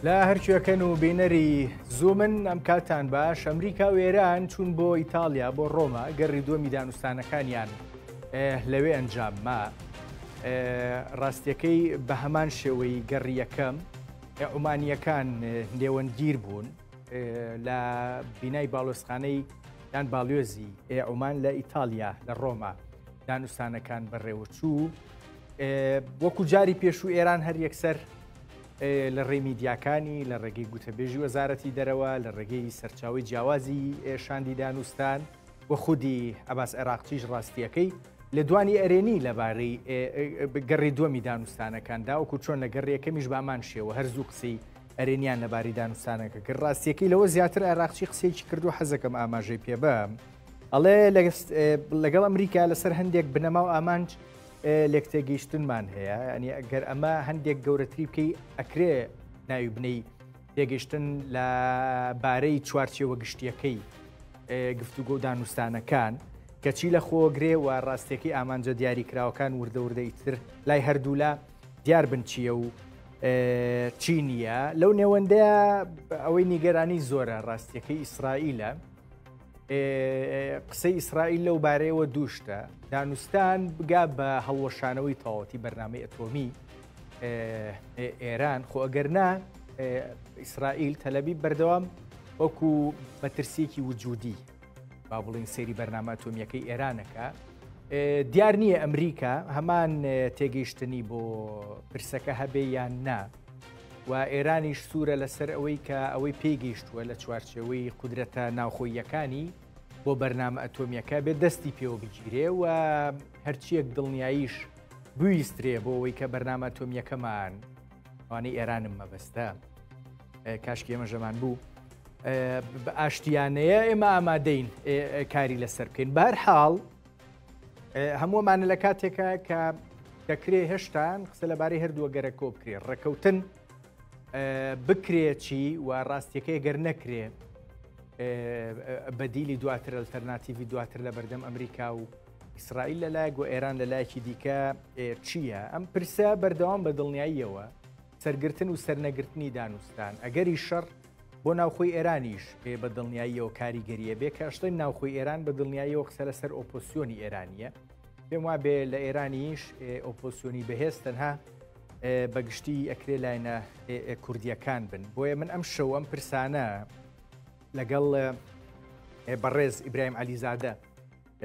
لا هەرکوێکەن و بینەری زوومن ئەم کاتان باش ئەمریکا و ئێران چوون بۆ ئیتالیا بۆ ڕۆما گەڕی دووەمی دانوستانەکانیان لەوێ ئەنجامما ڕاستیەکەی بە هەمان شێوەی گەڕی یەکەم عومانیەکان نێوەندگیر بوون لە بینای باڵۆزخانەی یان باڵێزی عومان لە ئیتالیا لە ڕۆما دانوستانەکان بەڕێوەچوو وەکو جاری پێشوو ئێران هەر یەکسەر لە ڕێی میدیاکانی لە ڕێگەی گوتەبێژی وەزارەتی دەرەوە لە ڕێگەی سەرچاوی جیاوازی شاندی دانوستان و خودی ئەباس عێراقچیش ڕاستیەکەی لە دوانی ئەرێنی لەبارەی گەڕی دووەمی دانوستانەکاندا وەکو چۆن لە گەڕی یەکەمیش بامان شێوە هەرزوو قسەی ئەرێنیان لەباری دانوستانەکە کرد ڕاستیەکەی لەوە زیاتر عێراقچی قسەیەکی کردو حەزەکەم ئاماژەی پێ بەم ئەڵێ لەگەڵ ئەمریکا لەسەر هەندێک بنەما و ئامانج لێک تێگەیشتنمان هەیە ئەنی ئەگەر ئەمە هەندێک گەورەتری بکەی ئەکرێ ناوی بنەی تێگەیشتن لە بارەی چوارچێوە گشتیەکەی گفتوگۆ و دانوستانەکان کەچی لە خۆگرێ و ڕاستیەکەی ئامانجە دیاریکراوەکان وردەوردەی تر لای هەردوولا دیار بن چییە و چی نییە لەو نێوەندەیە ئەوەی نیگەرانی زۆرە ڕاستیەکەی ئیسرائیلە قسەی ئیسرائیل لەو بارەیەوە دووشتە دانوستان بگا بە هەڵوەشانەوەی تەواوەتی بەرنامەی ئەتۆمی ئێران خۆ ئەگەرنا ئیسرائیل تەلەبی بەردەوام وەکو مەترسیەکی وجودی با بڵین سەیری بەرنامە ئەتۆمیەکەی ئێرانەکە دیار نییە ئەمریکا هەمان تێگەیشتنی بۆ پرسەکە هەبێ یان نا و ئێرانیش سوورە لەسەر ئەوەی کە ئەوەی پێیگەیشتووە لە چوارچێوەی قودرەتە ناوخۆییەکانی بۆ بەرنامە ئەتۆمیەکە بێت دەستی پێوە بگیرێ و هەرچیەک دڵنیاییش بویسترێ بۆ ئەوەی کە بەرنامە ئەتۆمیەکەمان ئەوانەی ئێرانم مەبەستە کاشکی ئێمە ژەمان بوو بە ئاشتیانەیە ئێمە ئامادەین کاری لەسەر بکەین بەهەرحاڵ هەموومانە لە کاتێکە کە دەکرێ هێشتان قسە لەبارەی هەردووە گەرە کۆ بکرێ ڕێکەوتن بکرێکی و ڕاستیەکەی گەر نەکرێ بەدیلی دواتر ئەلتەرناتیڤی دواتر لە بەردەم ئەمریکا و ئیسرائیل لەلایەک و ئێران لەلایەکی دیکە چییە؟ ئەم پرسە بەردەوام بە دڵنیاییەوە سەرگرتن و سەرنەگرتنی دانوستان ئەگەری شەڕ بۆ ناوخۆی ئێرانیش پێ بە دڵنیاییەوە کاریگەریە بێ کە ئەشتەی ناوخۆی ئێران بە دڵنیاییەوە قسە لەسەر ئۆپۆسیۆنی ئێرانیە پێم وا بێ لە ئێرانیش ئۆپۆسیۆنی بەهێز تەنها بەگشتی ئەکرێ لاینە کوردیەکان بن بۆیە من ئەم شەو ئەم پرسانە لەگەڵ بەڕێز ئیبراهیم عەلیزادە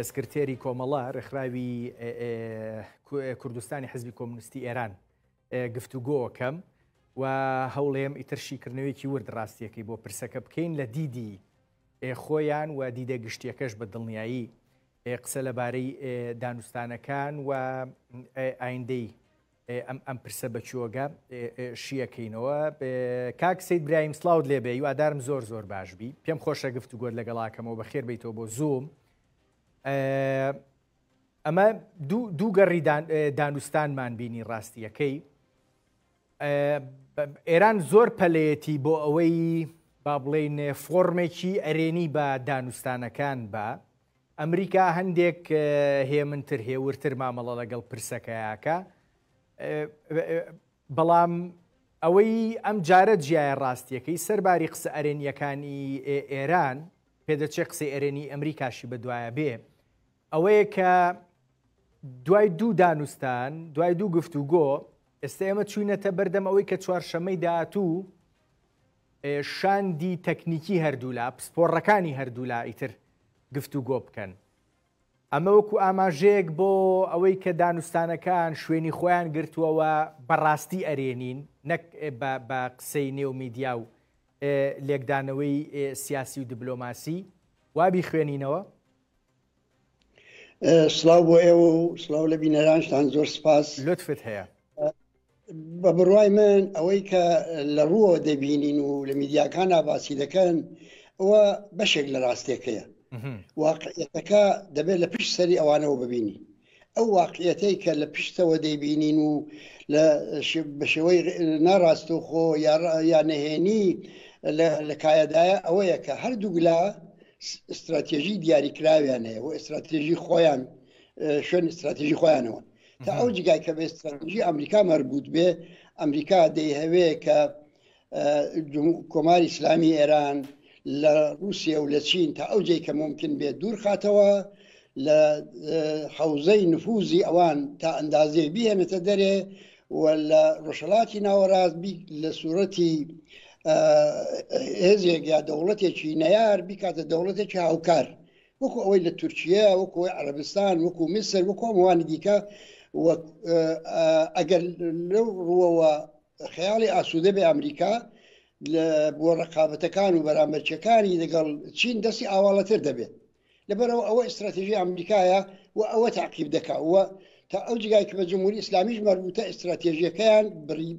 سکرتێری کۆمەڵە ڕێکخراوی کوردستانی حزبی کۆمونیستی ئێران گفتوگۆکەم و هەوڵێم ئیترشیکردنەوەیکی ورد ڕاستیەکەی بۆ پرسەکە بکەین لە دیدی خۆیان و دیدە گشتیەکەش بە دڵنیایی قسە لەبارەی دانوستانەکان و ئایندەی ئەم پرسە بەچۆگە شیەکەینەوە کاک سەید برایم سلااوت لێبێ وادارم زۆر زۆر باشبی پێم خۆشە گفتوگۆت لەگەڵاکەمەوە بە خێر بیتەوە بۆ زووم ئەمە دوو گەڕی دانوستانمان بینی ڕاستیەکەی ئێران زۆر پەلەیەتی بۆ ئەوەی با بڵێن فۆرمێکی ئەرێنی بە دانوستانەکان بە ئەمریکا هەندێک هێمنتر هێورتر مامەڵە لەگەڵ پرسەکەیاکە بەڵام ئەوەی ئەم جارە جیایە ڕاستیەکەی سەرباری قسە ئەرێنیەکانی ئێران پێدەچێت قسەی ئەرێنی ئەمریکاشی بەدوایە بێ ئەوەیە کە دوای دوو دانوستان دوای دوو گفتوگۆ ئێستا ئێمە چوینەتە بەردەم ئەوەی کە چوارشەمەی داهاتوو شاندی تەکنیکی هەردوولا پسپۆڕەکانی هەردوولا ئیتر گفتوگۆ بکەن ئەمە وەکو ئاماژەیەک بۆ ئەوەی کە دانوستانەکان شوێنی خۆیان گرتووەوە بەڕاستی ئەرێنین نەک بە قسەی نێو میدیا و لێکدانەوەی سیاسی و دیبلۆماسی وابی خوێنینەوە سلااو بۆ ئێوە و سلااو لە بینەرانشتان زۆر سپاس لطفت هەیە بە بڕوای من ئەوەی کە لە ڕووە دەبینین و لە میدیاکان باسی دەکەن ئەوە بەشێک لە ڕاستیەکەیە واقعیەتەکە دەبێت لە پشت سەری ئەوانەوە ببینی ئەو واقعیەتەی کە لە پشتەوە دەیبینین و بە شێوەی ناڕاستوخۆ یا نەهێنی لە کایەدایە ئەوەیە کە هەردوو گلا استراتێژی دیاریکراویان هەیە و استراتێژی خۆیان شوێن استراتێژی خۆیانەوە تا ئەو جگای کە بە استراتێژی ئەمریکا مەربوط بێ ئەمریکا دەیهەوێ کە کۆماری ئیسلامی ئێران لە رووسیا و لە چین تا ئەو جێی کە ممکن بێت دوور خاتەوە لە حوزەی نفوزی ئەوان تا ئەندازێ بهێنێتە دەرێ و لە ڕۆژهەڵاتی ناوەڕاست لە سوورەتی هێزێک یا دەوڵەتێکی نەیار بیکاتە دەوڵەتێکی هاوکار وەکو ئەوەی لە تورکیا وەکو عەرەبستان وەکو میسر وەکو هەمووانی دیکە ئەگەر لەو ڕووەوە خەیاڵی ئاسوودە بێ ئەمریکا بۆ ڕقابەتەکان و بەرامبەرچەکانی لەگەڵ چین دەستی ئاواڵەتر دەبێت لەبەرەوە ئەوە ئستراتێژی ئەمریکایە و ئەوە تعقیب دەکات وە تا ئەو جگای کە بە جمهوری ئیسلامیش مەربوتە ئستراتێژیەکەیان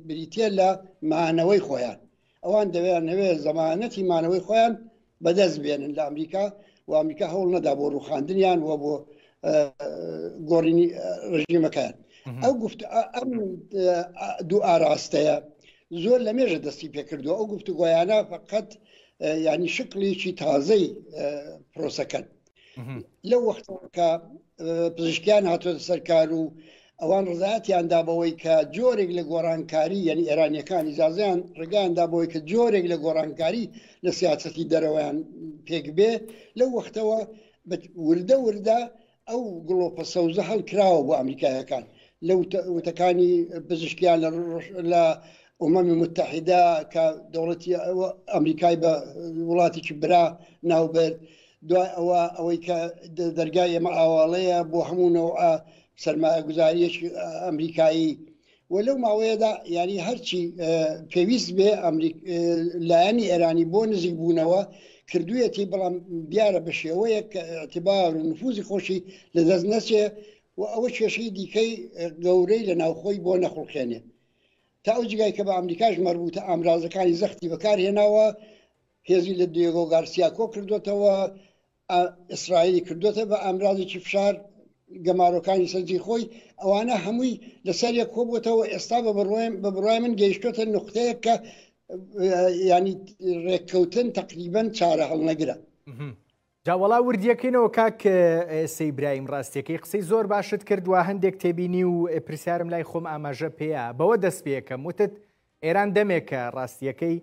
بریتە لە مانەوەی خۆیان ئەوان دەوێت زەمانەتی مانەوەی خۆیان بەدەست بێنن لە ئەمریکا و ئەمریکا هەوڵ نەدا بۆ ڕووخاندنیان و بۆ گۆڕینی ڕژیمەکەیان ئەو گفت ئەم دوو ئاراستەیە زۆر لە مێژە دەستی پێکردووە ئەو گفتوگۆیانە فقط ینی شکلێکی تازەی پرۆسەکەن لەو وەختەوە کە پزیشکیان هاتوۆتە سەرکار و ئەوان ڕزایەتیاندا بەوەی کە جۆرێک لە گۆڕانکاری یعنی ئێرانیەکان ئیجازەیان ڕێگەیاندا بەوەی کە جۆرێک لە گۆڕانکاری لە سیاسەتی دەرەوەیان پێک بێ لەو وەختەوە وردە وردە ئەو گڵۆپە سەوزە هەڵکراوە بۆ ئەمریکایەکان لە وتەکانی پزیشکیان لە ئومەمی متحیدا کە دەوڵەتی ئەمریکای بە وڵاتێکی برا ناوبەر دوای ئەوەی کە دەرگای ئێمە ئاواڵەیە بۆ هەموو نەوع سەرمایە گوزاریەکی ئەمریکایی و لەو ماوەیەدا ینی هەرچی پێویست بێ لایەنی ئێرانی بۆ نزیک بوونەوە کردوویەتی بەڵام دیارە بە شێوەیە کە ئەتیبار و نفوزی خۆشی لە دەست نەچێ و ئەوە کێشەی دیکەی گەورەی لە ناوخۆی بۆ نەخڵکێنێ تا ئەو جگای کە بە ئەمریکاش مەربوتە ئامرازەکانی زەختی بەکارهێناوە هێزی لە دیێگۆ گارسیاکۆ کردوێتەوە ئیسرائیلی کردوێتە بە ئامرازێکی فشار گەمارۆکانی سەرجی خۆی ئەوانە هەمووی لەسەر کۆبووتەوە ئێستا بە بڕای من گەیشتۆتە نقطەیە کە ینی ڕێککەوتن تقریبەن چارە هەڵنەگرە جاوەڵا وردیەکەینەوە کاک سەیبراهیم ڕاستیەکەی قسەی زۆر باشت کردووە هەندێک تێبینی و پرسیارم لای خۆم ئاماژە پێەیە بەوە دەست پێەکەم وتت ئێران دەمێکە ڕاستیەکەی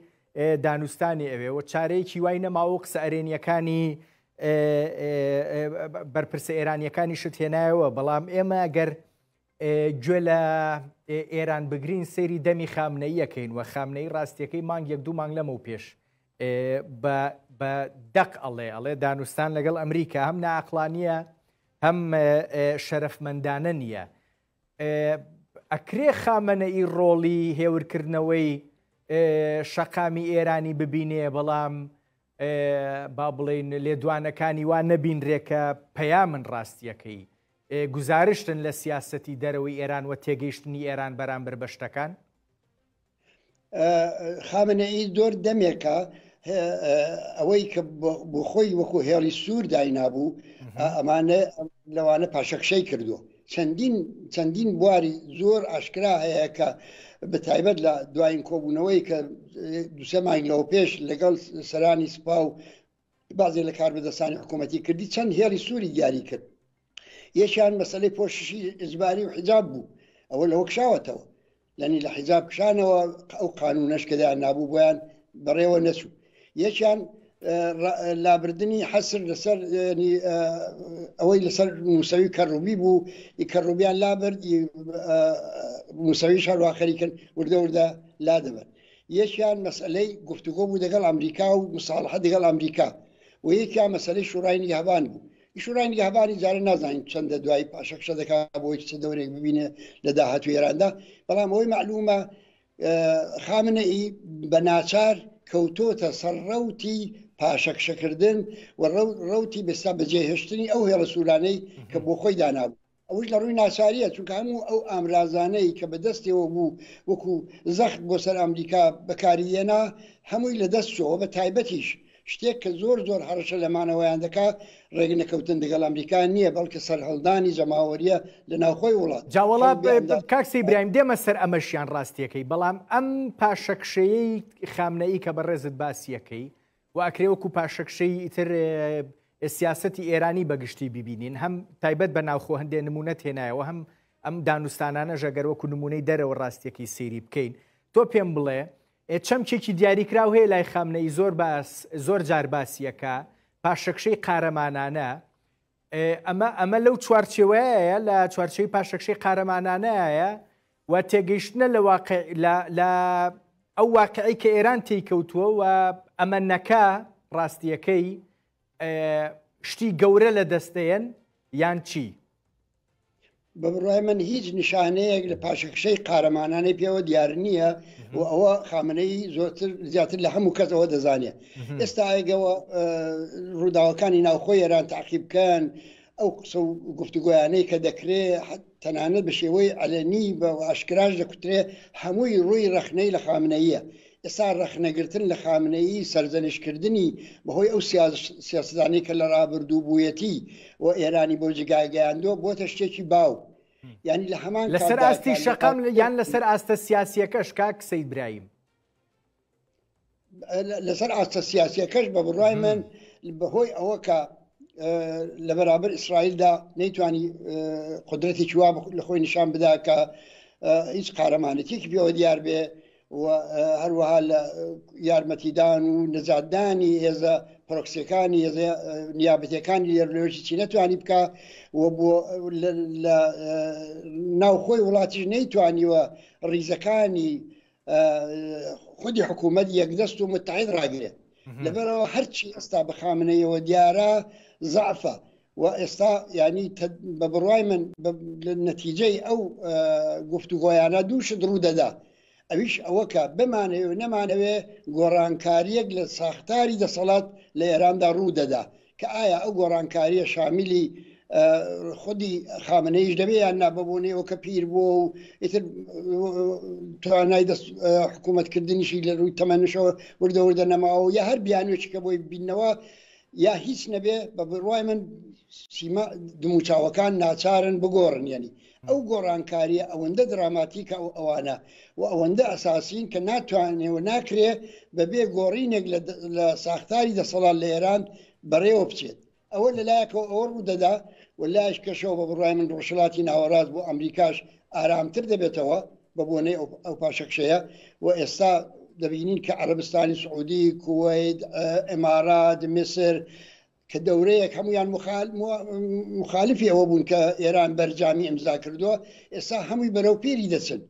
دانوستانی ئەوێ چارەیەکی وای نەماوە قسە ئەرێنیەکانی بەرپرسە ئێرانیەکانی شت هێنایەوە بەڵام ئێمە ئەگەر گوێ لە ئێران بگرین سەیری دەمی خامنەییەکەین و خامنەی ڕاستیەکەی مانگێک دوو مانگ لەمە و پێش بە دەق ئەڵێ دانوستان لەگەڵ ئەمریکا هەم نائەقلانیە هەم شەرەفمەندانە نییە ئەکرێ خامنەئی ڕۆڵی هێورکردنەوەی شەقامی ئێرانی ببینێ بەڵام با بڵێن لێدوانەکانی وا نەبینرێکە پەیامن ڕاستیەکەی گزارشتن لە سیاسەتی دەرەوەی ئێران و تێگەیشتنی ئێران بەرامبەر بە شتەکان خامنەئی زۆر دەمێکە ئەوەی کە بۆ خۆی وەکو هێڵی سوور داینابوو ئەمانە لەوانە پاشەکشەی کردووە چەندین بواری زۆر ئاشکرا هەیە کە بە تایبەت لە دوایین کۆبوونەوەی کە دوسێ مانگ لەوە پێش لەگەڵ سەرانی سوپا و بازێک لە کاربەدەستانی حکوومەتی کردی چەند هێڵی سووری دیاری کرد یەکیان مەسەلەی پۆششی ئیجباری و حیجاب بوو ئەوە لەوە کشاوەتەوە لەنی لە حیجاب کشانەوە ئەو قانونەش کە دایان نابوو بۆیان بەڕێوە نەچوو یەکیان لابردنی حەسر لەسەر ئەوەی لەسەر موسەوی کەڕوبی بوو کەڕوبیان لابرد موسەوی شەڕواخەریکن وردە وردە لا دەبن یەکیان مەسئلەی گفتوگۆ بوو دەگەڵ ئەمریکا و مساڵحە دەگەڵ ئەمریکا و یەکیان مەسەلەی شورای نیگەهبان بوو شورای نیگەهبانی جارە نازانین چەندە دوای پاشەکشە دەکات بۆی چ دەورێک ببینێ لە داهاتوو ئێراندا بەڵام ئەوەی معلومە خامنەئی بە ناچار کەوتۆتە سەر ڕەوتی پاشەکشەکردن و ڕەوتی بەستا بەجێهێشتنی ئەو هێڵە سوورانەی کە بۆ خۆی دانابوو ئەوش لە ڕووی ناچاریە چونکە هەموو ئەو ئامرازانەی کە بەدەستەوە بوو وەکو زەخت بۆ سەر ئەمریکا بەکاریێنا هەمووی لە دەستەوە بە تایبەتیش شتێک کە زۆر هەڕەشە لەمانەوەیان دەکا ڕێگ نەکەوتن دەگەڵ ئەمریکا نییە بەڵکە سەرهەڵدانی جەماوەریە لە ناوخۆی وڵات جاوەڵا کاک سەیبراهیم دێمە سەر ئەمەشیان ڕاستیەکەی بەڵام ئەم پاشەکشەیەی خامنەئی کە بەڕێزت باسیەکەی و ئەکرێ وەکو پاشەکشەی ئیتر سیاسەتی ئێرانی بەگشتی ببینین هەم تایبەت بە ناوخۆ هەندێک نمونە تێنایەوە هەم ئەم دانوستانانە ژەگەر وەکو نمونەی دەرەوە ڕاستیەکەی سەیری بکەین تۆ پێم بڵێ چەمکێکی دیاریکراو هەیە لای خامنەی زۆر جار باسیەکە پاشەکشەی قارەمانانە ئەمە لەو چوارچێوەیە لە چوارچەوەی پاشەکشەی قارەمانانەیە و تێگەیشتنە لە ئەو واقعی کە ئێران تێیکەوتووە و ئەمە نەکا ڕاستیەکەی شتی گەورە لە دەستەیەن یان چی؟ بە بڕای من هیچ نیشانەیەک لە پاشەکشەی قارەمانانەی پێوە دیار نییە و ئەوە خامنەی زیاتر لە هەموو کەسەوە دەزانێت. ئێستا ئەگەوە ڕووداوەکانی ناوخۆی ئێران تاقیب بکەن ئەو قسە و گفتوگویانەی کە دەکرێت تەنانەت بە شێوەی عەلەنی بە ئاشکراش دەکوترێ هەمووی ڕووی رەخنەی لە خامنەییە. ئێستا ڕەخنەگرتن لە خامنەیی سەرزەنشکردنی بەهۆی ئەو سیاسەتانی کە لە ڕابردوو بوویەتی و ئێرانی بۆ جگایگەیاندۆ بۆتە شتێکی باو. یعنی لە هەمان لەسەر ئاستی شەقام یان لەسەر ئاستە سیاسیەکەش کاک سەید برایم؟ لەسەر ئاستە سیاسیەکەش بە بڕای من بەهۆی ئەوە کە لە بەرابەر ئیسرائیلدا نەیتوانی قدرەتێکی وا لە خۆی نیشان بدا کە هیچ قارەمانەتێکی پێوە دیار بێ و هەروەها لە یارمەتیدان و نەجاتدانی هێزە پرۆکسیەکانی هێزە نیابەتیەکانی لێرلێژی چی نەتوانی بکە و بۆ لە ناوخۆی وڵاتیش نەیتوانیوە ڕیزەکانی خودی حکوومەت یەکدەست و متحید ڕاگرێت. لەبەرەوە هەرچی ئێستا بە خامنەیەوە دیارە زعفە و ئێستا ینی بە بڕوای من نەتیجەی ئەو گفتوگۆیانە دووشت ڕوو دەدا. ئەویش ئەوە کە بمانەوێ نەمانەوێ گۆڕانکاریەک لە ساختاری دەسەڵات لە ئێراندا ڕوو دەدا کە ئایا ئەو گۆڕانکاریە شامیلی خودی خامنەیش دەبێ یان ناببوونەوە کە پیر بووە و ئیتر توانای حکوومەتکردنیشی لە ڕووی تەمەنشەوە وردەوردە نەماوە یا هەر بیانوێکی کە بۆی بینەوە یا هیچ نەبێ بە بڕوای من سیما دموچاوەکان ناچارن بگۆڕن. یعنی ئەو گۆڕانکاریە ئەوەندە دراماتیکە ئەو ئەوانە و ئەوەندە ئەساسین کە ناتوانێەوە ناکرێ بەبێ گۆڕینێک لە ساختاری دەسەڵات لە ئێران بەڕێوە بچێت. ئەوە لەلایەکەوە ئەوە ڕوو دەدا و لایش کەشەوە بە بڕای من ڕۆژهەڵاتی ناوەڕاست بۆ ئەمریکاش ئارامتر دەبێتەوە بە بۆنەی ئەو پاشەکشەیە و ئێستا دەبینین کە عەرەبستانی سعودی، کوێیت، ئێمارات، میسر کە دەورەیەک هەمویان مخالفی ئەوە بوون کە ئێران بەرجامی ئەمزا کردووە ئێستا هەمووی بەرەو پیری دەچن.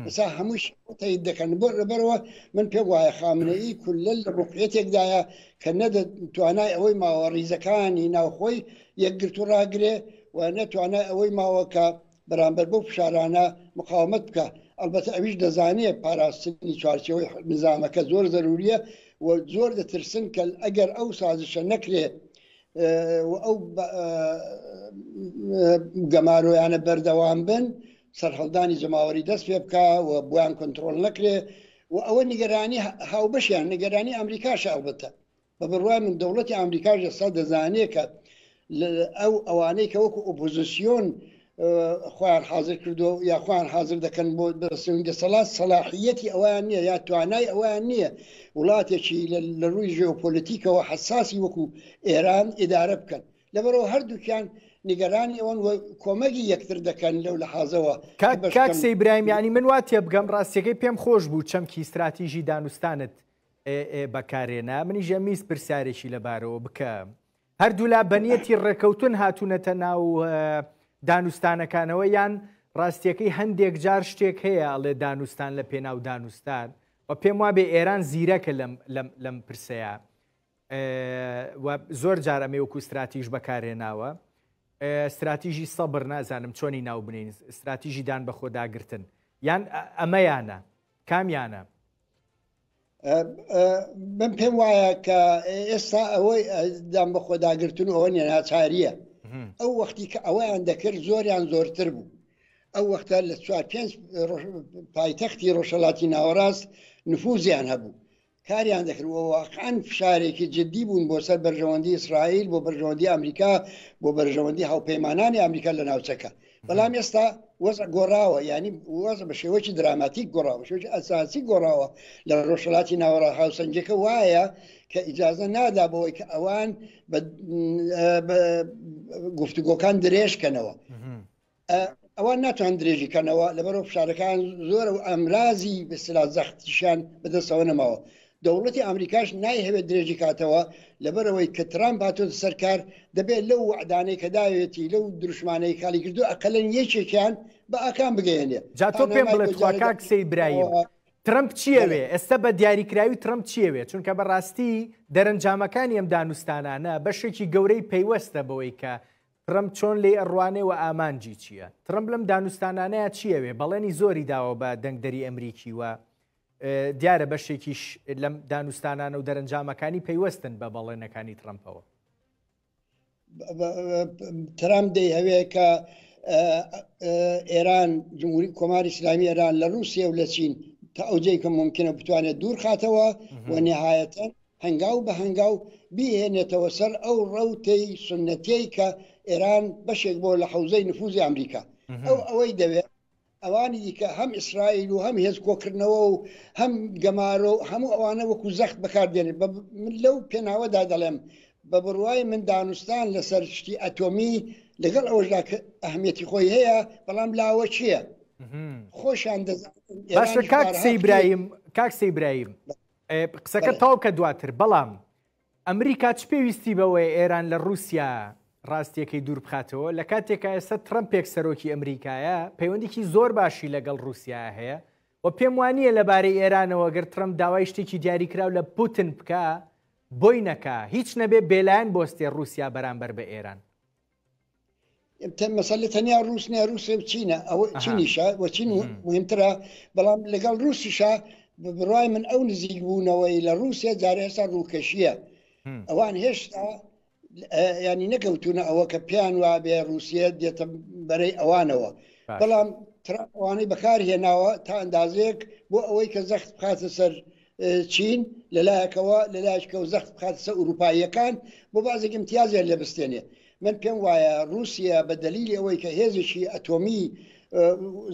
ئێستا هەمووش تایید دەکەن بەرەوە من پێم وایە خامنەیی کولە لە موقعیتێکدایە کە نەدەتوانای ئەوەی ماوە ڕیزەکانی ناوخۆی یەکگرت و ڕاگرێ و نەتوانای ئەوەی ماوە کە بەرامبەر بەو فشارانە مقاومەت بکە. ئەلبەتە ئەویش دەزانێت پاراستنی چوارچێوەی نظامەکە زۆر زەروریە و زۆر دەترسن کە ئەگەر ئەو سازشە نەکرێت ئەو گەمارۆیانە بەردەوام بن سەرهەڵدانی جەماوەری دەست پێ بکە و بۆیان کۆنتترۆل نەکرێ و ئەوە نیگەرانی هاوبەشیان نیگەرانی ئەمریکاش ئەڵبەتە بە بڕوای من دەوڵەتی ئەمریکاش ئێستا دەزانێت کە ئەو ئەوانەی کە وەکو ئۆپۆزیسیۆن خۆیان حاضر کردو یا خۆیان حاضر دەکەن بۆ بەرسەوەی دەسەڵات سەلاحیەتی ئەویان نییە یا توانای ئەویان نییە وڵاتێکی لە ڕووی ژێۆپۆلیتیکەوە حساسی وەکو ئێران ئیدارە بکەن. لەبەرەوە هەردووکیان نیگەرانی ئەوەن کۆمەگی یەکتر دەکەن لەو لەحازەوە. کاک سەیبراهیم ینی من وا تێبگەم ڕاستیەکەی پێم خۆش بوو چەمکی استراتیژی دانوستانت بەکارێنا منی ژەمیست پرسیارێکی لەبارەوە بکەم. هەردوو لا بەنیەتی ڕێکەوتن هاتوونەتە ناو دانوستانەکانەوە یان ڕاستیەکەی هەندێک جار شتێک هەیە ئەڵێ دانوستان لە پێناو دانوستان و پێم وابێ ئێران زیرەکە لەم پرسەیە و زۆر جار ئەمێ وەکو استراتیژ بەکارهێناوە. استراتیژی سەبر نازانم چۆنی ناو بنین استراتیژی دان بە خۆداگرتن یان ئەمەیانە کامیانە؟ من پێم وایە کە ئێستا ئەوەی دام بە خۆداگرتن ئەوە نیە ناچاریە. ئەو وەختی کە ئەوەیان دەکرد زۆریان زۆرتر بوو. ئەو وەختە لە 4-5 پایتەختی ڕۆژهەڵاتی ناوەڕاست نفوزیان هەبوو کاریان دەکردەوە واقعاً فشارێکی جددی بوون بۆ سەر بەرژەوەندی ئیسرائیل بۆ بەرژەوەندی ئەمریکا بۆ بەرژەوەندی هاوپەیمانانی ئەمریکا لە ناوچەکە. بەڵام ئێستا وەزع گۆڕاوە ینی وەزع بە شێوەیەکی دراماتیک گۆڕاوە شێوەیەکی ئەساسی گۆڕاوە لە ڕۆژهەڵاتی ناوەڕاست. هاوسەنگەکە وایە کە ئیجازە نادا بەوەی کە ئەوان گفتوگۆکان درێژکەنەوە. ئەوان ناتوان درێژیکەنەوە لەبەرەوە فشارەکان زۆر و ئەمرازی بەسلا زەختیشان بەدەستەوە نەماوە. دەوڵەتی ئەمریکاش نایهەوێت درێژی کاتەوە لەبەرەوەی کە ترامپ هاتۆتە سەرکار دەبێت لەو وعدانەی کە داوێتی لەو دروشمانەی خالی کردو ئەقەلەن یەکێکیان بە ئاکان بگەێنێ. جا تۆ پێم بڵێ کاک سەید برایم ترامپ چیەوێ ئێستا بە دیاریکراوی ترامپ چیەوێ؟ چونکە بەڕاستی دەرەنجامەکانی ئەم دانوستانانە بەشێکی گەورەی پەیوەستە بەوەی کە ترامپ چۆن لێ ئەڕوانێ و ئامانجی چییە؟ ترامپ لەم دانوستانانەیە چیەوێ؟ بەڵێنی زۆری داوە بە دەنگدەری ئەمریکی وە دیارە بەشێکیش لەم دانوستانانە و دەرەنجامەکانی پەیوەستن بە بەڵێنەکانی ترامپەوە. ترامپ دەیهەوێ کە ئێران جمهوری کۆماری ئیسلامی ئێران لە رووسیا و لە چین تا ئەوجەی کە ممکنە بتوانێت دوور خاتەوە و نهایەتەن هەنگاو بە هەنگاو بیهێنێتەوە سەر ئەو ڕەوتەی سنەتەی کە ئێران بەشێک بۆ لە حوزەی نفوزی ئەمریکا. ئەوەی دەوێت ئەوانی دیکە هەم ئیسرائیل و هەم هێز کۆکردنەوە و هەم گەمارۆ و هەموو ئەوانە وەکو زەخت بەکاردێنێت. من لەو پێناوەدا دەڵێم بە بڕوای من دانوستان لەسەر شتی ئەتۆمی لەگەڵ ئەوەشدا کە ئەهمیەتی خۆی هەیە بەڵام لاوە چییە؟ خۆشان باشە کاک سەیبراهیم قسەکە تاو کە دواتر، بەڵام ئەمریکا چ پێویستی بەوەی ئێران لە رووسیا ڕاستیەکەی دوور بخاتەوە لە کاتێکە ئێستا ترامپێک سەرۆکی ئەمریکایە پەیوەندێکی زۆر باشی لەگەڵ رووسیا هەیە و پێم وانییە لەبارەی ئێرانەوە گەر ترامپ داوای شتێکی دیاریکراو لە پوتن بکە بۆی نەکا هیچ نەبێ بێلایەن بۆستێ رووسیا بەرامبەر بە ئێران. مەسەلە تەنیا رووسیا رووسیا و چینە ئەوە چینیشە و چین مهمترە، بەڵام لەگەڵ رووسیشە بڕای من ئەو نزیک بوونەوەی لە رووسیا جارێ ئێستا ڕووکەشیە ئەوان هێشتا ینی نەکەوتونە ئەوە کە پیان وابێ رووسیا دێتە بەرەی ئەوانەوە، بەڵام ئەوانەی بەکارهێناوە تا ئەندازەیەک بۆ ئەوەی کە زەخت بخاتە سەر چین لەلایەکەوە لەلایەکە و زەخت بخاتە سەر ئوروپاییەکان بۆ بازێک امتیازیان لێ بستێنێ. من پێم وایە رووسیا بە دلیلی ئەوەی کە هێزێکی ئەتۆمی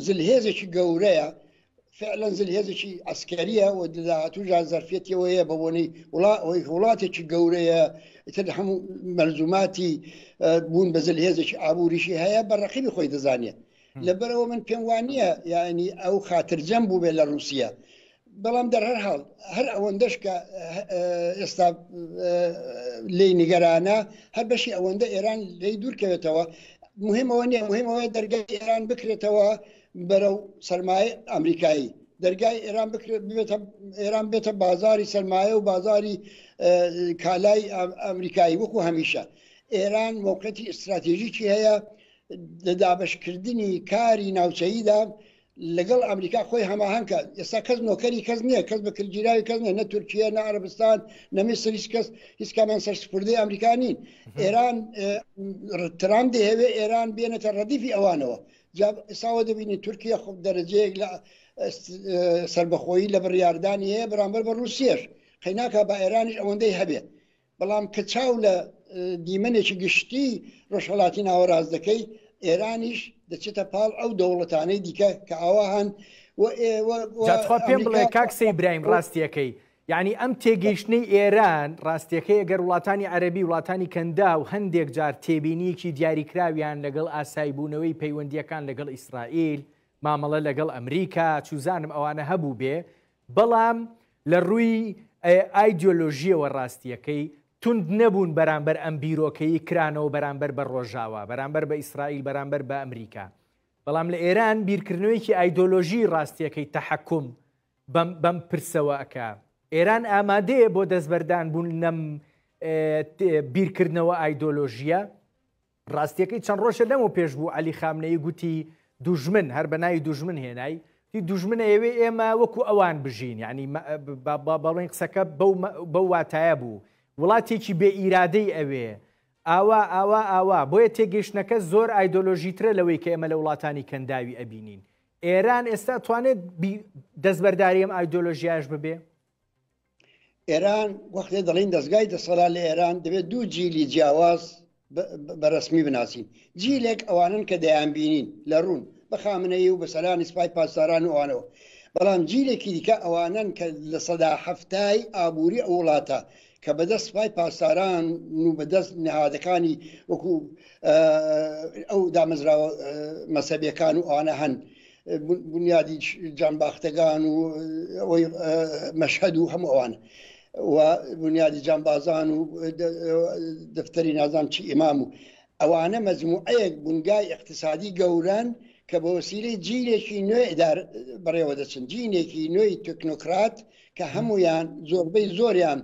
زلهێزێکی گەورەیە فعلا زلهێزێکی ئەسکەریە و داهاتووژان زەرفێتیەوەیە بە بۆنەی وڵاتێکی گەورەیە ئیتر هەموو مەرزوماتی بوون بە زلهێزێکی ئابووریشی هەیە بە ڕەقیبی خۆی دەزانێت. لەبەرەوە من پێم وانییە یعنی ئەو خاترجەم بوو بێ لە رووسیا، بەڵام دەرهەر حاڵ هەر ئەوەندەش کە ئێستا لی نیگەرانە هەر بەشی ئەوەندە ئێران لی دوورکەوێتەوە. مهمەوە نییە، مهمەوە دەرگای ئێران بکرێتەوە بەرەو سەرمایە ئەمریکایی، دەرگای ئێران بێتە بازاری سەرمایە و بازاری کالای ئەمریکایی وەکو هەمیشە. ئێران موقعەتی ئستراتێژیکی هەیە لە دابشکردنی کاری ناوچەییدا لەگەڵ ئەمریکا خۆی هەماهەنگکە. ئێستا کەس نۆکەری کەس نییە، کەس بە کردگیراوی کەس نیە، نە تورکیە نە عەرەبستان نە میسر، هیچ کەس هیچ کامان سەرسپردەی ئەمریکا نین. ئێران ترامپ دەیەوێت ئێران بێنێتە ڕەدیفی ئەوانەوە. ئێستاوە دەبینی تورکیا خۆ دەرەجەیەک لە سربەخۆیی لە بڕیاردانی هەیە بەرامبەر بە رووسیاش، خەیناکە بە ئێرانیش ئەوەندەی هەبێت، بەڵام کە چاو لە دیمەنێکی گشتی ڕۆژهەڵاتی ناوەڕاز دەکەی ئێرانیش دەچێتە پاڵ ئەو دەوڵەتانەی دیکە کە ئاوا هەن. جاتخوا پێم بڵێ کاک سەیبراهیم ڕاستیەکەی یعنی ئەم تێگەیشتنەی ئێران ڕاستیەکەی ئەگەر وڵاتانی عەرەبی وڵاتانی کەندا و هەندێک جار تێبینیەکی دیاریکراویان لەگەڵ ئاسایبوونەوەی پەیوەندیەکان لەگەڵ ئیسرائیل مامەڵە لەگەڵ ئەمریکا چوزانم ئەوانە هەبوو بێ، بەڵام لە ڕووی ئایدۆلۆژیەوە ڕاستیەکەی تند نەبوون بەرامبەر ئەم بیرۆکەی کرانەوە بەرامبەر بە ڕۆژاوە بەرامبەر بە ئیسرائیل بەرامبەر بە ئەمریکا، بەڵام لە ئێران بیرکردنەوەیکی ئایدۆلۆژی ڕاستیەکەی تەحەکوم بەم پرسەوە ئەکا. ئێران ئامادەیە بۆ دەستبەردان بوون لەم بیرکردنەوە ئایدۆلۆژیە. ڕاستیەکەی چەند ڕۆژە لەمەوە پێش بوو عەلی خامنەیی گوتی دوژمن هەر بە ناوی دوژمن هێنای، تی دوژمنە ئێوێ ئێمە وەکو ئەوان بژین، ینی بەڵێن قسەکە بەو واتایە بوو وڵاتێکی بێ ئیرادەی ئەوێ ئاوا بۆیە تێگەیشتنەکە زۆر ئایدۆلۆژیترە لەوەی کە ئێمە لە وڵاتانی کەنداوی ئەبینین. ئێران ئێستا توانێت دەستبەرداری ئەم ئایدۆلۆژیاش ببێ؟ ئێران وەختێ دەڵین دەستگای دەسەڵات لە ئێران دەبێت دوو جیلی جیاواز بەڕسمی بناسیین. جیلێک ئەوانن کە دەیان بینین لە ڕوون بە خامنەیی و بەسەرانی سوپای پاسداران و ئەوانەوە، بەڵام جیلێکی دیکە ئەوانن کە لە سەدا هەفتای ئابووری ئەو وڵاتە کە بەدەست پای پاسداران و بەدەست نەهادەکانی وەکو ئەو دامەزراوە مەسەبیەکان و ئەوانە هەن بنیادی جانباختەکان و ئەوەی مەشهەد و هەموو ئەوانە و بنیادی جانبازان و دەفتەری نازان چی ئیمام و ئەوانە مەجموعەیەک بنگای اقتصادی گەوران کە بە وسیلەی جیلێکی نوێ بەڕێوە دەچن جینێکی نوێی تکنۆکرات کە هەمویان زۆربەی زۆریان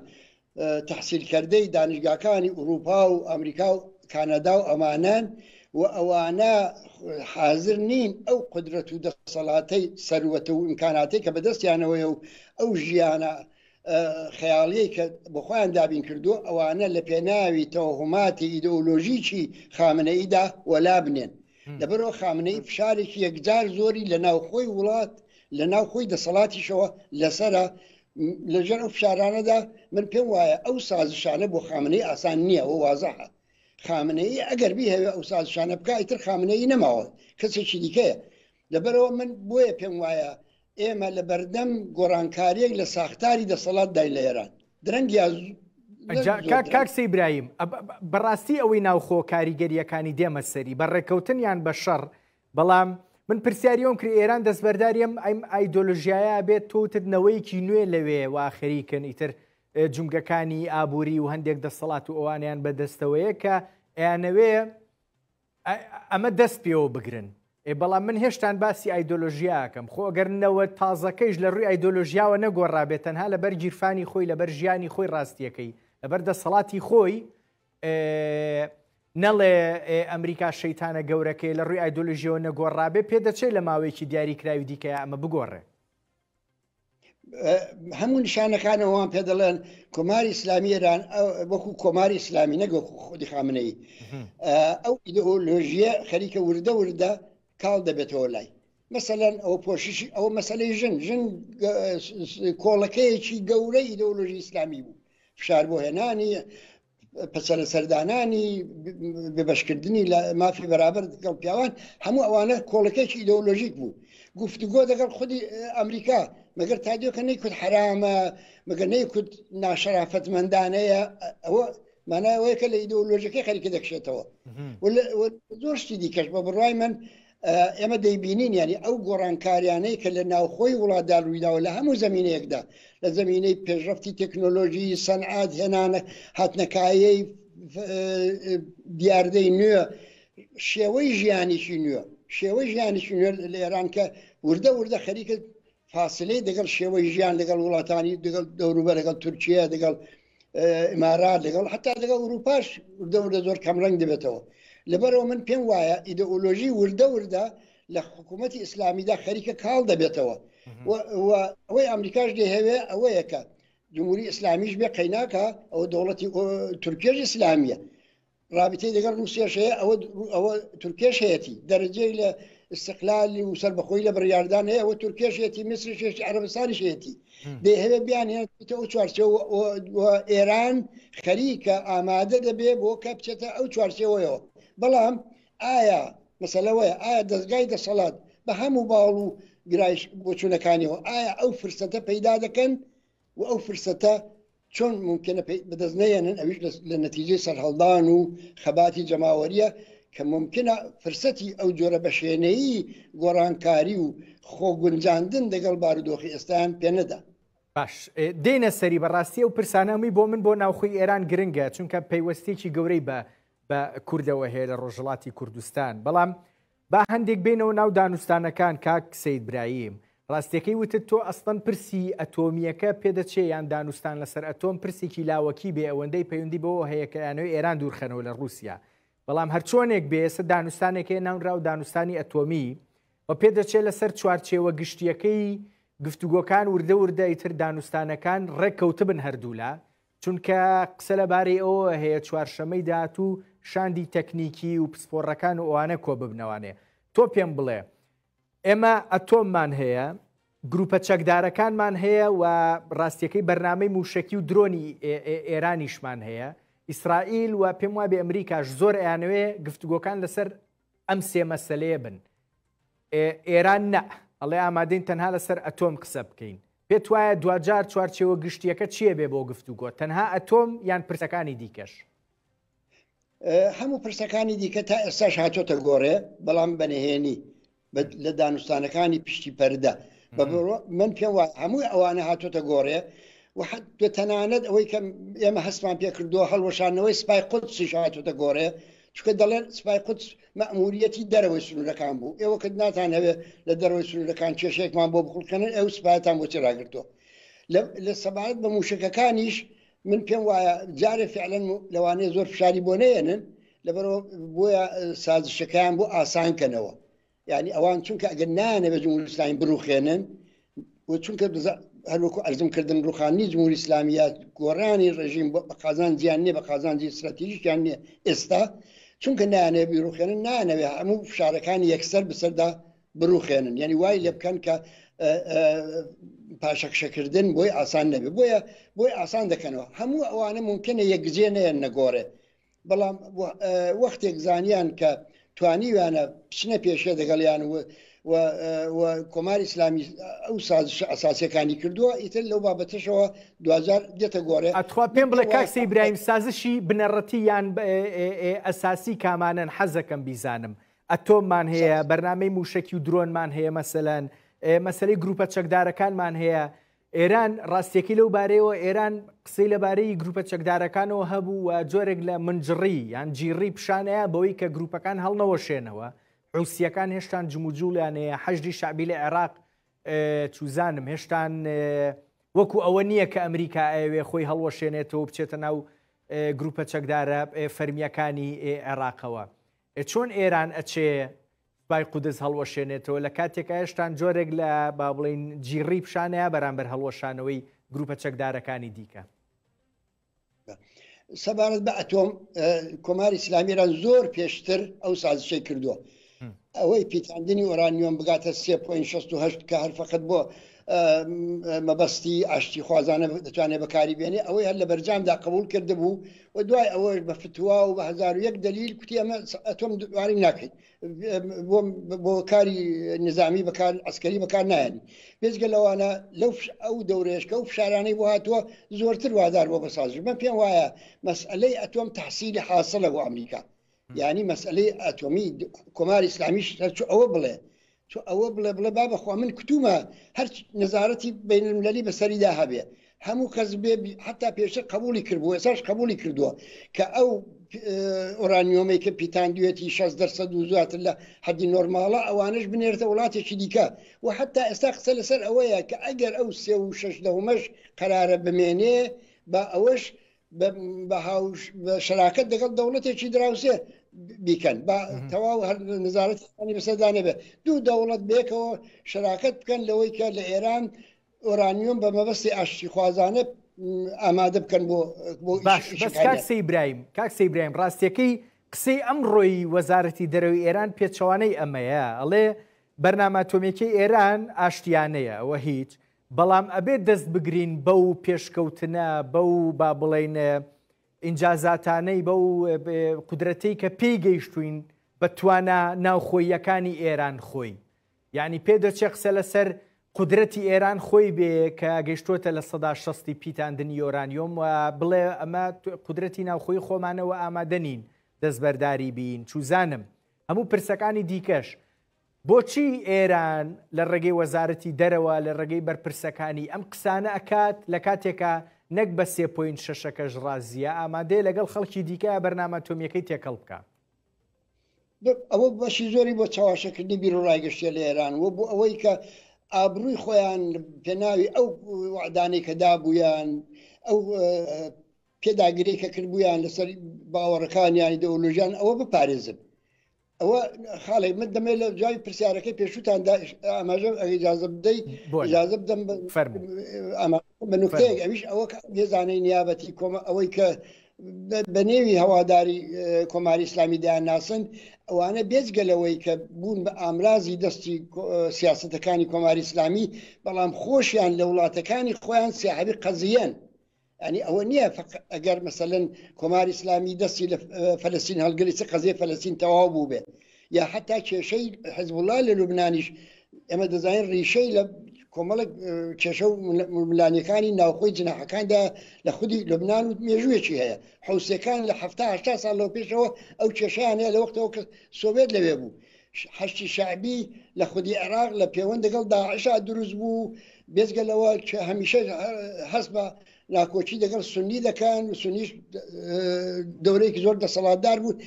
تەحسیلکردەی دانیشگاکانی ئوروپا و ئەمریکا و کانەدا و ئەمانان و ئەوانە حاضر نین ئەو قدرەت و دەسەڵاتەی سەروەتە و ئیمکاناتی کە بەدەستیانەوەی و ئەو ژیانە خەیاڵیەی کە بەخۆیان دابین کردو ئەوانە لە پێناوی تەوهماتی ئیدئۆلۆژیکی خامنەئیدا وەلا بنێن لەبەرەوە خامنەی فشارێکی یەکجار زۆری لە ناوخۆی وڵات لە ناوخۆی دەسەڵاتیشەوە لەسرە لەژێر ئەو فشارانەدا من پێم وایە ئەو سازشانە بۆ خامنەی ئاسان نییە و وازەحە خامنەی ئەگەر بیهەوێ ئەو سازشانە بکە ئیتر خامنەی نەماوە کەسێکی دیکەیە لەبەرەوە من بۆیە پێم وایە ئێمە لە بەردەم گۆڕانکاریەک لە ساختاری دەسەڵات دای لە ئێران درەنگی کاکسی برایم بەڕاستی ئەوەی ناوخۆ کاریگەریەکانی دێمە سەری بەڕێکەوتنیان بە شەڕ بەڵام من پرسیاریۆم کرد ئێران دەستبەرداریم ئەم ئایدۆلۆژیایە بێت تۆتنەوەیکی نوێ لەوێ واخەریکن ئیتر جونگەکانی ئابووری و هەندێک دەسەڵات و ئەوانیان بەدەستەوەیە کە ئەیانەوێ ئەمە دەست پێوە بگرن بەڵام من هێشتان باسی ئایدۆلۆژیاکەم خۆ ئەگەرنەوە تازەکەیش لە ڕووی ئایدۆلۆژیاوە نەگۆڕابێت تەنها لەبەر گیرفانی خۆی لەبەر ژیانی خۆی ڕاستیەکەی لەبەر دەسەڵاتی خۆی نەڵێ ئەمریکا شەیتانە گەورەکەی لە ڕووی ئایدۆلۆژیەوە نەگۆڕابێ پێدەچێت لە ماوەیەکی دیاریکراوی دیکەیە ئەمە بگۆڕێ هەموو نیشانەکانەوەوان پێ دەڵێن کۆماری ئیسلامی ئێران وەکو کۆماری ئیسلامی نەگە خودی خامنەی ئەو ئیدئۆلۆژیە خەریکە وردە وردە کاڵ دەبێتەوە لای مەسەلەن ئەو پۆششی ئەو مەسەلەی ژن کۆڵەکەیەکی گەورەی ئیدئۆلۆژی ئیسلامی بوو فشار بۆ هێنانی پەسەرە سەردانانی بێبەشکردنی لە مافی بەرابەر دەگەڵ پیاوان هەموو ئەوانە کۆڵەکەیەکی ئیدئۆلۆژیک بوو گفتوگۆ دەگەڵ خودی ئەمریکا مەگەر تا دیۆکە نەیکوت حرامە مەگەر نەیکوت ناشەرافەتمەندانەیە ئەوە مانایەوەیە کە لە ئیدئۆلۆژیەکەی خەریکە دەکشێتەوە زۆر شتی دیکەش بە بڕای من ئێمە دەیبینین ینی ئەو گۆڕانکاریانەی کە لە ناوخۆی وڵاتدا ڕوویداوە لە هەموو زمینەیەکدا لە زمینەی پێشرفتی تەکنۆلۆژی سەنعات هێنانە هاتنەکایەی دیاردەی نوێ شێوەی ژیانیشی نوێ شێوەی ژیانیشی نوێ لە ئێران کە وردە وردە خەریکە فاصلەی دەگەڵ شێوەی ژیان لەگەڵ وڵاتانی دەگەڵ دەوروبەر لەگەڵ تورکیا دەگەڵ ئیمارات لەگەڵ حتا لەگەڵ ئوروپاش وردە وردە زۆر کەمڕەنگ دەبێتەوە لەبەرەوە من پێم وایە ئیدئۆلۆژی وردە وردە لە حکوومەتی ئیسلامیدا خەریکە کاڵ دەبێتەوە ئەوەی ئەمریکاش دەهەوێ ئەوەیە کە جمهوری ئیسلامیش بێ قەیناکە ئەوە دەوڵەتی تورکیش ئیسلامیە رابطەی لەگەڵ رووسیاش هەیە ئەوە تورکیش هەیەی دەرەجەی لە استقلالی و سەربەخۆی لە بڕیاردان هەیە ئەوە تورکیشێتی میسرشێتی عەرەبستانی شێتی دەهەوێ بیانێتەوە ئەو چوارچێوە ئێران خەریکە ئامادە دەبێ بۆ کە بچێتە ئەو چوارچێوەیەوە بەڵام ئایا مەسەلەوەیە ئایا دەستگای دەسەڵات بە هەموو باڵ و گرایش بۆچوونەکانیەوە ئایا ئەو فرسەتە پەیدا دەکەن و ئەو فرسەتە چۆن ممکنە بەدەست نەیەنن ئەویش لە نەتیجەی سەرهەڵدان و خەباتی جەماوەریە کە ممکنە فرسەتی ئەو جۆرە بەشێنەیی گۆڕانکاری و خۆگونجاندن دەگەڵ بارودۆخی ئێستان پێ نەدا. باش دێنە سەری بەڕاستی و پرسانەمی بۆ من بۆ ناوخۆی ئێران گرنگە چونکە پەیوەستێکی گەورەی بە کوردەوە هەیە لە ڕۆژهەڵاتی کوردستان بەڵام با هەندێک بینەوە ناو دانوستانەکان کاک سەید برایم ڕاستیەکەی وتت تۆ ئەستەن پرسی ئەتۆمیەکە پێدەچێ یان دانوستان لەسەر ئەتۆم پرسێکی لاوەکی بێ ئەوەندەی پەیوەندی بەوە هەیە کە یانەوەی ئێران دوورخەنەوە لە رووسیا بەڵام هەرچۆنێک بێسە دانوستانێکی ناونرا و دانوستانی ئەتۆمی و پێدەچێت لەسەر چوارچێوە گشتیەکەی گفتوگۆکان وردە وردە ئیتر دانوستانەکان ڕێککەوتبن هەردوولا چونکە قسە لەبارەی ئەوە هەیە چوارشەمەی داهاتوو شاندی تەکنیکی و پسپۆڕەکان و ئەوانە کۆ ببنەوانێ تۆ پێم بڵێ ئێمە ئەتۆممان هەیە گروپە چەکدارەکانمان هەیە و ڕاستیەکەی بەرنامەی موشکی و درۆنی ئێرانیشمان هەیە ئیسرائیل و پێم وابێ ئەمریکاش زۆر ئەیانوێ گفتوگۆکان لەسەر ئەم سێ مەسەلەیە بن ئێران نە ئەڵێ ئامادەین تەنها لەسەر ئەتۆم قسە بکەین پێت وایە دوجار چوارچێوە گشتیەکە چییە بێ بۆ گفتوگۆ تەنها ئەتۆم یان پرسەکانی دیکەش؟ هەموو پرسەکانی دیکە تا ئێستاش هاتۆتە گۆڕێ بەڵام بەنهێنی لە دانوستانەکانی پشتی پەردە من پێم وایە هەمووی ئەوانە هاتۆتە گۆڕێ و تەنانەت ئەوەی کە ئێمە هەستمان پێ کردووە هەڵوەشانەوەی سپای قودسیش هاتۆتە گۆڕێ چونکە دەڵێن سپای قودس مەئموریەتی دەرەوەی سنوورەکان بوو ئێوە کە ناتان هەوێ لە دەرەوەی سنوورەکان کێشێکمان بۆ بخڵکەنن ئەو سپایتان بۆ چێراگرتووە لە سەبارەت بە موشکەکانیش من پێم وایە جارێ فعلەن لەوانەیە زۆر فشاری بۆ نەیەنن لەبەرەوە بۆیە سازشەکەیان بۆ ئاسانکەنەوە یعنی ئەوان چونکە ئەگەر نانەوێت جمهوری ئیسلامی بڕوخێنن و چونکە هەروەکو ئەرزمکردن ڕوخانی جمهوری ئیسلامیات گۆڕانی ڕژیم بە قازان زیان نییە بە قازانجی استراتیژیکیان نییە ئێستا چونکە نانەوێت بیرروخێنن نانەوێت هەموو فشارەکانی یەکسەر بەسەردا بڕوخێنن یعنی وای لێ بکەن کە پاشەکشەکردن بۆی ئاسان نەبێت بۆی ئاسان دەکەنەوە هەموو ئەوانە ممکنە یەکجێ نەیەن نەگۆڕێ بەڵام وەختێک زانیان کە توانیوانە بچنە پێشێ دەگەڵیان و کۆماری ئیسلامی ئەو سازش ئەساسیەکانی کردووە ئیتر لەو بابەتەشەوە دوجار دێتە گۆڕێ ئەتخوا پێم بڵێ کاکسە ئیبراهیم سازشی بنەڕەتی یان ئەساسی کامانن حەزەکەم بیزانم ئەتۆممان هەیە بەرنامەی موشکی و درۆنمان هەیە مەسەلەن مەسەلەی گروپە چەکدارەکانمان هەیە ئێران ڕاستیەکەی لەو بارەیەوە ئێران قسەی لەبارەی گروپە چەکدارەکانەوە هەبوو و جۆرێک لە منجڕی یان جیڕی پیشانەیە بەوەی کە گروپەکان هەڵنەوەشێنەوە حوسیەکان هێشتان جموجوڵیان هەیە حەشدی شعبی لە عێراق چوزانم هێشتان وەکو ئەوە نییە کە ئەمریکا ئەوێ خۆی هەڵوەشێنێتەوە بچێتە ناو گروپە چەکدارە فەرمیەکانی عێراقەوە چۆن ئێران ئەچێ سپای قودس هەڵوەشێنێتەوە لە کاتێکە هێشتان جۆرێک لە با بڵین جیڕی پیشانەیە بەرامبەر هەڵوەشانەوەی گروپە چەکدارەکانی دیکە سەبارەت بە ئەتۆم کۆماری ئیسلامیێران زۆر پێشتر ئەو سازشەی کردووە ئەوەی پیتاندنی ئۆرانیۆم بگاتە 3.68 کە هەر فقط بۆ مەبەستی ئاشتی خوازانە دەتوانێت بەکاری بێنێ ئەوەی هەر لە بەرجامدا قبول کرده بوو و دوای ئەوەش بە فتووا و بە 1001 دلیل کوتی ئەمە ئەتۆم دواری ناکەیت بۆ کاری نظامی بەکار ئەسکەری بەکار نایەنی بێجگە لەوانە لەو ئەو دەورێشکە و فشارانەی بۆ هاتووە زۆرتر وادار بۆ بەسازش من پێم وایە مەسئلەی ئەتۆم تەحسیلی حاصلە بۆ ئەمریکا یعنی مەسئلەی ئەتۆمی کۆماری ئیسلامیش ئەوە بڵێ ئەوە بڵێ با بەخوا من کتومە هەر نەزارەتی بینالملەلی بەسەریدا هەبێ هەموو کەس بێ حتا پێشتر قبولی کردبوو ێساش قبولی کردووە کە ئەو ئۆرانیۆمەی کە پیتاندوێتی 60% و زیاتر لە حەدی نۆرماڵە ئەوانش بنێرتە وڵاتێکی دیکە و حتا ئێستا قسە لەسەر ئەوەیە کە ئەگەر ئەو 3.6 قەرارە بمێنێ بە ئەوەش بە شەراکەت لەگەڵ دەوڵەتێکی دراوسێ بیکەن بە تەواو هەر نزارەتی بەسەردانێ بێ دوو دەوڵەت بێکەوە شەراکەت بکەن لەوەی کە لە ئێران ئۆرانیۆم بە مەبەستی ئاشتی خوازانە ئامادە بکەن بۆ کاکسە ئیبراهیم ڕاستیەکەی قسەی ئەمڕۆی وەزارەتی دەرەوەی ئێران پێچەوانەی ئەمەیە ئەڵێ بەرنامە ئەتۆمیەکەی ئێران ئاشتیانەیە ئەوە هیچ بەڵام ئەبێت دەست بگرین بەو پێشکەوتنە بەو با بڵێن ئینجازاتانەی بەو قودرەتەی کە پێی گەیشتوین بە توانە ناوخۆیەکانی ئێران خۆی یعنی پێ دەچێ قسە لەسەر قودرەتی ئێران خۆی بێ کە گەیشتوتە لە 160 پیتاندنی ئۆرانیۆم و بڵێ ئەمە قودرەتی ناوخۆی خۆمانەوە ئامادەنین دەستبەرداری بین چوزانم هەموو پرسەکانی دیکەش بۆچی ئێران لە ڕێگەی وەزارەتی دەرەوە لە ڕێگەی بەرپرسەکانی ئەم قسانە ئەکات لە کاتێکە نەک بە 3.6 ڕازیە ئامادەیە لەگەڵ خەڵکی دیکە بەرنامە ئەتۆمیەکەی تێکەڵ بکە ئەوە بەشی زۆری بۆ چاواشەکردنی بیرڕایگەشتە لە ئێران وە بۆ ئەوەی کە ئابرووی خۆیان پێناوی ئەو وعدانەی کە دابوویان ئەو پێداگیری کە کردبوویان لەسەر باوەڕەکانیان ئیدئۆلۆژیان ئەوە بپارێزن ئەوە خاڵی من دەمێت لە جوای پرسیارەکەی پێشوتاندا ئاماژە ئیجازە بدەیت ئیجازە بدەم بە نوکتەیەک ئەویش ئەوە هێزانەی نیابەتی کۆمە ئەوەی کە بە نێوی هەواداری کۆماری ئیسلامی دایانناسن ئەوانە بێجگەلەوەی کە بوون بە ئامرازی دەستی سیاسەتەکانی کۆماری ئیسلامی بەڵام خۆشیان لە وڵاتەکانی خۆیان سیاحبی قەزیەن ینی ئەوە نییە ئەگەر مەسەلەن کۆماری ئیسلامی دەستی لە فەلەستین هەڵگری چ قەزیە فەلەستین تەواو بوو بێ یا حتا کێشەی حزب الله لە لوبنانیش ئێمە دەزانین ڕیشەی لە کۆمەڵک کێشە و ملانیەکانی ناوخۆی جناحەکاندا لە خودی لەبنان و مێژوویەکی هەیە حوسەکان لە 70 ساڵ لەو پێشەوە ئەو کێشیان هەیە لە وەختەوە کە سۆڤێت لەوێ بوو حەشتی شعبی لە خودی عێراق لە پەیوەند لەگەڵ داعشا دروست بوو بێزگەلەوە کە هەمیشە هەست بە ناکۆچی لەگەڵ سونی دەکەن و سونیش دەورەیەکی زۆر دەسەڵاتدار بوو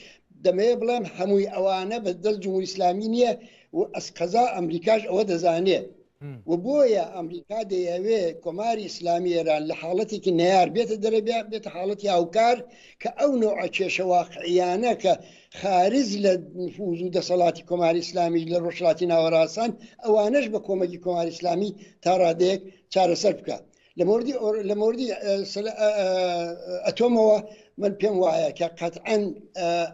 دەمەوێ بڵێم هەمووی ئەوانە بە دەست جمهوری ئیسلامی نییە و ئەسقەزا ئەمریکاش ئەوە دەزانێت و بۆیە ئەمریکا دەیەوێ کۆماری ئیسلامی ئێران لە حاڵەتێکی نەیار بێتە دەرەبێت بێتە حاڵەتی هاوکار کە ئەو نوع کێشە واقعیانە کە خارج لە نفوذ و دەسەڵاتی کۆماری ئیسلامی لە ڕۆژهەڵاتی ناوەڕاستان ئەوانەش بە کۆمەکی کۆماری ئیسلامی تا ڕادەیەک چارەسەر بکات لە موردی ئەتۆمەوە من پێم وایە کە قەتعەن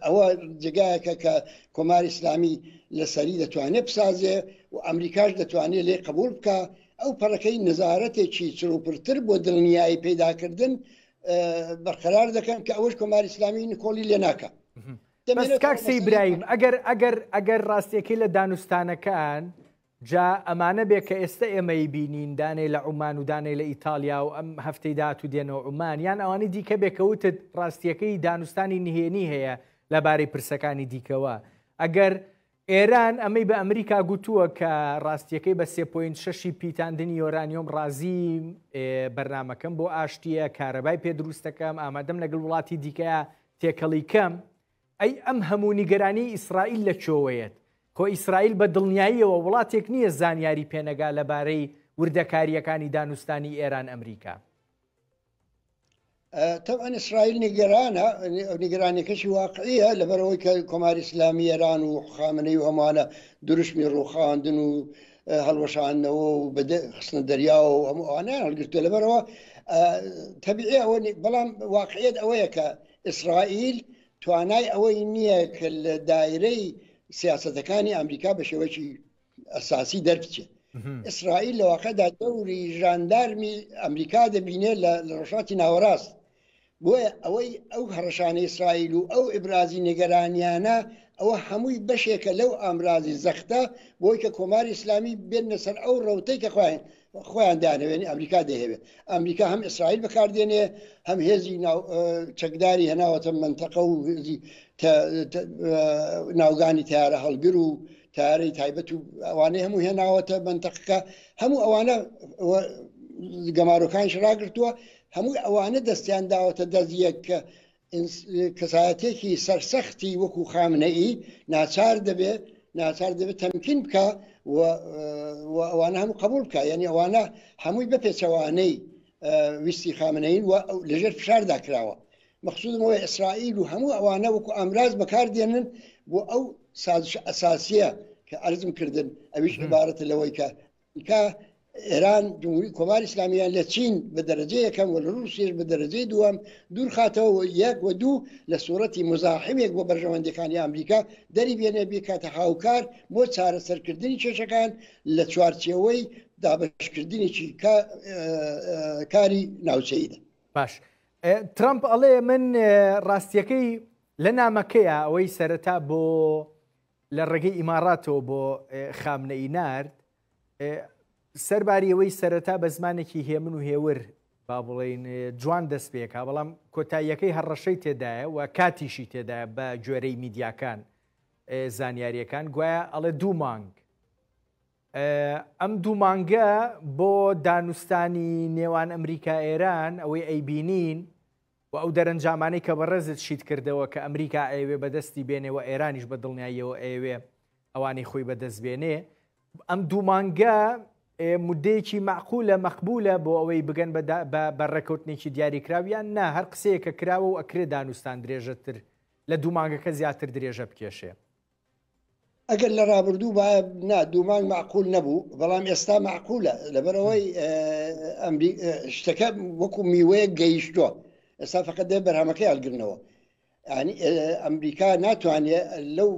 ئەوە جگایەکە کە کۆماری ئیسلامی لەسەری دەتوانێت بسازێ و ئەمریکاش دەتوانێت لێ قبول بکە ئەو پەڕەکەی نزارەتێکی چروپرتر بۆ دڵنیایی پەیداکردن بەرقەرار دەکەن کە ئەوەش کۆماری ئیسلامی نکۆڵی لێ ناکە. کاکسی برایم ئەگەر ڕاستیەکەی لە دانوستانەکان جا ئەمانە بێ کە ئێستا ئێمەی بینین دانێ لە عومان و دانێ لە ئیتالیا و ئەم هەفتەی داهات و دێنەوە عومان یان ئەوانی دیکە بێکەوتت ڕاستیەکەی دانوستانی نهێنی هەیە لەبارەی پرسەکانی دیکەوە ئەگەر ئێران ئەمەی بە ئەمریکا گوتووە کە ڕاستیەکەی بە 3.6 پیتاندنی یۆرانیۆم ڕازی بەرنمەکەم بۆ ئاشتیە کارەبای پێ دروستەکەم ئامادەم لەگەڵ وڵاتی دیکەیە تێکەڵی کەم ئەی ئەم هەموو نیگەرانی ئیسرائیل لە چۆوەیەت خۆ ئیسرائیل بە دڵنیاییەوە وڵاتێک نییە زانیاری پێنەگا لەبارەی وردەکاریەکانی دانوستانی ئێران ئەمریکا طبعا ئیسرائیل نیگەرانە نیگەرانیەکەشی واقعیە لەبەرەوەی کە کۆماری ئیسلامی ئێران و خامنەی و هەمانە دروشمی ڕووخاندن و هەڵوەشانەوە و خستنە دەریا و هەموو ئەوانیان هەڵگرتووە لەبەرەوە تەبیعی ئەوە بەڵام واقعیت ئەوەیە کە ئیسرائیل توانای ئەوەی نییە کە لە دایرەی سیاسەتەکانی ئەمریکا بە شێوەیەکی ئەساسی دەربچێت. ئیسرائیل لە واقعدا دەوری ژاندارمی ئەمریکا دەبینێت لە ڕۆژهەڵاتی ناوەڕاست بۆیە ئەوەی ئەو هەڕەشانەی ئیسرائیل و ئەو ئیبرازی نیگەرانیانە ئەوە هەمووی بەشێکە لەو ئامرازی زەختە بۆی کە کۆماری ئیسلامی بێنە سەر ئەو ڕەوتەی کە خۆیان دانەوێنی ئەمریکا دەهێوێت ئەمریکا هەم ئیسرائیل بەکاردێنێ هەم هێزی چەکداری هێناوەتە منتەقە و ناوگانی تیارە هەڵگر و تارەی تایبەت و ئەوانەی هەموو هێناوەتە منتەقەکە هەموو ئەوانە گەمارۆکانش ڕاگرتووە هەمووی ئەوانە دەستیان داوەتە دەزیەک کە کەسایەتێکی سەرسەختی وەکو خامنەئی ناچار دەبێت تەمکین بکە و ئەوانە هەموو قبول بکە یعنی ئەوانە هەمووی بەپێچەوانەی ویستی خامنەین و لەژێر فشاردا کراوە مەخصوصەوەی ئیسرائیل و هەموو ئەوانە وەکو ئامراز بەکاردێنن بۆ ئەو سازش ئەساسیە کە ئەرزم کردن ئەویش عبارەتە لەوەی کە ئێران جمهوری کۆماری ئیسلامیان لە چین بە دەرەجە یەکەم و لە رووسیش بە دەرەجەی دووەم دوور خاتەوە یەک و دوو لە سوورەتی مزاحمێک بۆ بەرژەوەندەکانی ئەمریکا دەری بێنێ بکاتە هاوکار بۆ چارەسەرکردنی کێشەکان لە چوارچێوەی دابشکردنیی کاری ناوچەیدا. باش ترامپ ئەڵێ من ڕاستیەکەی لە نامەکەیە ئەوەی سەرەتا بۆ لە ڕێگەی ئیماراتەوە بۆ خامنەئی نارد سەرباری ئەوەی سەرەتا بە زمانێکی هێمن و هێور با بڵێن جوان دەست پێکا بەڵام کۆتاییەکەی هەڕەشەی تێدایە و کاتیشی تێدایە بە گوێرەی میدیاکان زانیاریەکان گوایە ئەڵێ 2 مانگ ئەم 2 مانگە بۆ دانوستانی نێوان ئەمریکا ئێران ئەوەی ئەیبینین و ئەو دەرەنجامانەی کە بەڕێزت شیت کردەوە کە ئەمریکا ئەوێ بەدەستی بێنێەوە ئێرانیش بە دڵنیاییەوە ئەوێ ئەوانەی خۆی بەدەست بێنێ ئەم 2 مانگە مدەیەکی معقولە مەقبولە بۆ ئەوەی بگەن بە ڕێکەوتنێکی دیاریکراویان نا هەر قسەیەکە کراوە و ئەکرێ دانوستان درێژەتر لە 2 مانگەکە زیاتر درێژە بکێشێ ئەگەر لە ڕابردوو باە 2 مانگ معقول نەبوو بەڵام ئێستا معقولە لەبەرەوەی شتەکە وەکو میوەیە گەیشتووە ئێستا فقط دێ بەرهەمەکەی هەڵگرنەوە ینی ئەمریکا ناتوانێت لەو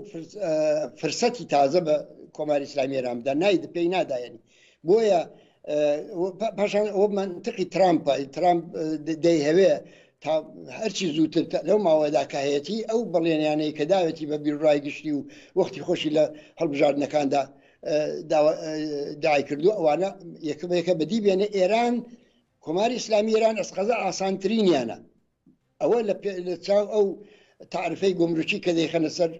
فرسەتی تازە بە کۆماری ئیسلامی ئێراندا پێی نادایەنی بۆیە پاشان ئەوە منتقی ترامپ دەیهەوێ تا هەرچی زووتر لەو ماوەدا کاهەتی ئەو بەڵێنیانەی کە داوێتی بە بیرڕای گشتی و وەختی خۆشی لە هەڵبژاردنەکاندا داعی کردو ئەوانە یەکەمێکە بەدی بێنێ ئێران کۆماری ئیسلامی ئێران ئەسقەزە ئاسانترینیانە ئەوە لە چاو ئەو تعرفەی گۆمرکی کە دەیخەنە سەر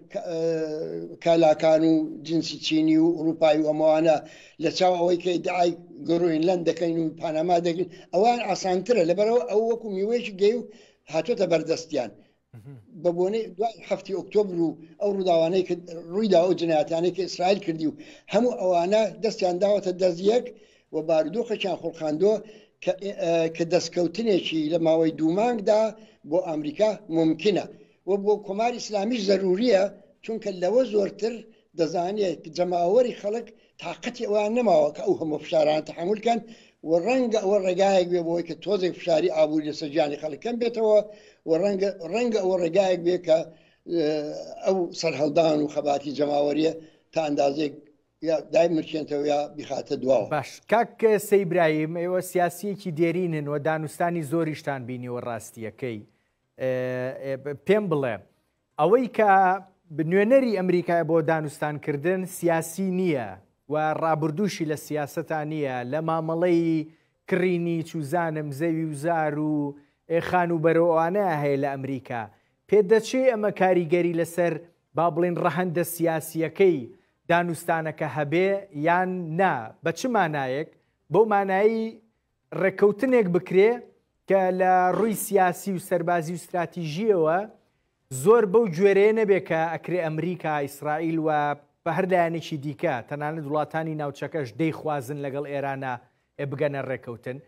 کالاکان و جنسی چینی و ئوروپای و ئەمەوانە لە چاو ئەوەی کە داعی گرۆینلەند دەکەین و پانەما دەکەین ئەوان ئاسانترە لەبەرەوە ئەو وەکو میوەیەکی گەی و هاتوۆتە بەردەستیان بە بۆنەی دوای هەفتی ئۆکتۆبر و ئەو ڕووداوانەی ڕوویدا ئەو جنایەتانەی کە ئیسرائیل کردی و هەموو ئەوانە دەستیان داوەتە دەستیەک و بارودۆخەکیان خۆڵخاندووە کە دەستکەوتنێکی لە ماوەی دوو مانگدا بۆ ئەمریکا ممکنە و بۆ کۆماری ئیسلامیش ضروریە چونکە لەوە زۆرتر دەزانێت جەماوەری خەڵک تااقەتی ئەوان نەماوە کە ئەو هەموو فشاران تەحملکەن و ڕەنگە ئەوە ڕێگایەک بێ بۆی کە تۆزێک فشاری ئابووری لەسەر گیانی خەڵکەم بێتەوە و ڕەنگە ئەوە ڕێگایەک بێ کە ئەو سەرهەڵدان و خەباتی جەماوەریە تا ئەندازێک دای مرچێنەوە یا بیخاتە دواوە. باش کاک سەیبراهیم ئێوە سیاسیەکی دێرینن و دانوستانی زۆریشتان بینیوە ڕاستیەکەی پێم بڵێ ئەوەی کە نوێنەری ئەمریکای بۆ دانوستانکردن سیاسی نییە و ڕابردووشی لە سیاستان نییە لە مامەڵەی کڕینی چوزانم زەوی وزار و خان و بەرەوانە هەیە لە ئەمریکا پێدەچێ ئەمە کاریگەری لەسەر با بڵێن ڕەهەندە سیاسیەکەی دانوستانەکە هەبێ یان نا بە چ مانایەک بۆ مانایی ڕێککەوتنێک بکرێ کە لە ڕووی سیاسی و سەربازی و استراتیژیەوە زۆر بەو گوێرەیە نەبێت کە ئەکرێ ئەمریکا ئیسرائیل و بە هەردایانێکی دیکە تەنانەت وڵاتانی ناوچەکەش دەیخوازن لەگەڵ ئێرانە بگەنە ڕێکەوتن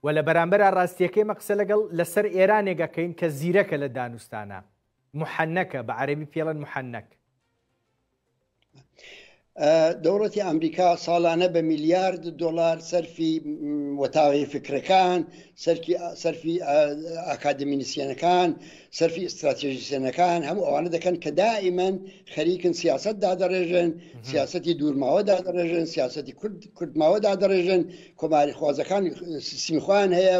و لە بەرامبەر ڕاستیەکەی مەقسە لەگەڵ لەسەر ئێرانێکەکەین کە زیرەکە لە دانوستانە محەنەکە بە عەرەبی پێڵەن محەنەک. دەوڵەتی ئەمریکا ساڵانە بە میلیارد دۆلار سەرفی وەتاوی فکرەکان سەرفی ئاکادمی نووسینەکان سەرفی ئستراتێژیسیەنەکان هەموو ئەوانە دەکەن کە دائیمەن خەریکن سیاست دادەڕێژن سیاسەتی دوورماوە دادەڕێژن سیاسەتی کوردماوە دادەڕێژن کۆماری خوازەکان سیستمی خۆیان هەیە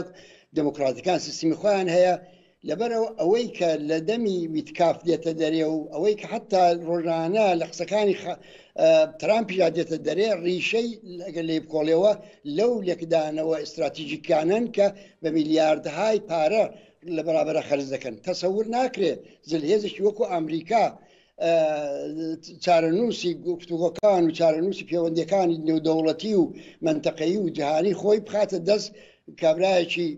دموکراتەکان سیستمی خۆیان هەیە لەبەرەوە ئەوەی کە لە دەمی ویتکاف دێتە دەرێ و ئەوەی کە حتا ڕۆژانە لە قسەکانی ترامپیدا دێتە دەرێ ڕیشەی ئەگەر لێ بکۆڵێەوە لەو لێکدانەوە ئستراتیژیکانن کە بە میلیاردهای پارە لە بەرابەرە خەرج دەکەن تەسەور ناکرێت زلهێزێکی وەکو ئەمریکا چارەنووسی گفتوگۆکان و چارەنووسی پەیوەندیەکانی نێودەوڵەتی و منتەقەیی و جیهانی خۆی بخاتە دەست کابرایەکی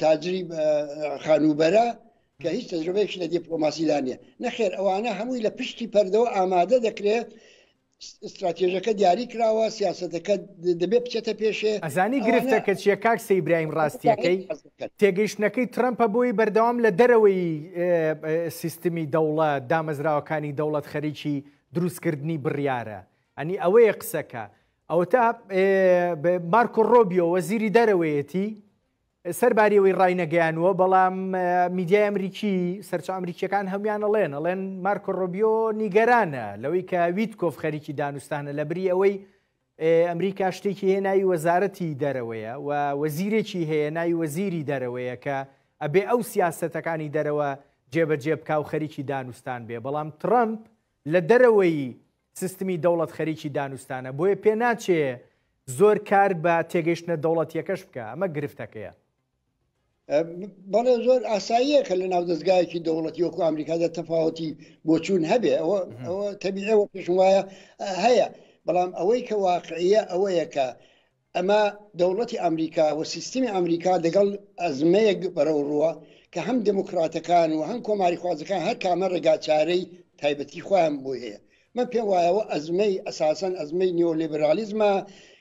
تاجری خانوبەرە کە هیچ تەجربەیەکی لە دیپلۆماسیدا نیە نەخێر ئەوانە هەمووی لە پشتی پەردەوە ئامادە دەکرێت استراتێژەکە دیاری کراوە سیاستەکە دەبێت بچێتە پێشێ ئەزانی گرفتە کە چیە کاک سەیبراهیم ڕاستیەکەی تێگەیشتنەکەی ترەمپە بۆی بەردەوام لە دەرەوەی سیستمی دەوڵەت دامەزراوەکانی دەوڵەت خەریکی دروستکردنی بڕیارە ئەنی ئەوەیە قسەکە ئەوە تا مارکۆ ڕۆبیۆ وەزیری دەرەوەیەتی سەرباریەوەی ڕای نەگەیانوە بەڵام میدیای ئەمریکی سەرچە ئەمریکیەکان هەمویان ئەڵێن مارکۆ ڕۆبیۆ نیگەرانە لەوەی کە ویتکۆف خەریکی دانوستانە لە بری ئەوەی ئەمریکا شتێکی هێناوی وەزارەتی دەرەوەیە و وەزیرێکی هەیە ناوی وەزیری دەرەوەیە کە ئەبێ ئەو سیاسەتەکانی دەرەوە جێبەجێ بکا و خەریکی دانوستان بێ بەڵام ترەمپ لە دەرەوەی سیستمی دەوڵەت خەریکی دانوستانە بۆیە پێ ناچێ زۆر کار بە تێگەیشتنە دەوڵەتیەکەش بکە ئەمە گرفتەکەیە. بەڵێ زۆر ئاساییە کە لە ناو دەستگایەکی دەوڵەتی وەکو ئەمریکادا تەفاوەتی بۆچوون هەبێ ئەوە تەبیعیەوە پێشم وایە هەیە بەڵام ئەوەی کە واقعیە ئەوەیە کە ئەمە دەوڵەتی ئەمریکا و سیستمی ئەمریکا لەگەڵ ئەزمەیەک بەرەو ڕووە کە هەم دموکراتەکان و هەم کۆماری خوازەکان هەر کامە ڕێگاچارەی تایبەتی خۆیان بۆ هەیە من پێم وایەوە ئەزمەی ئەساسەن ئەزمەی نیۆلیبرالیزمە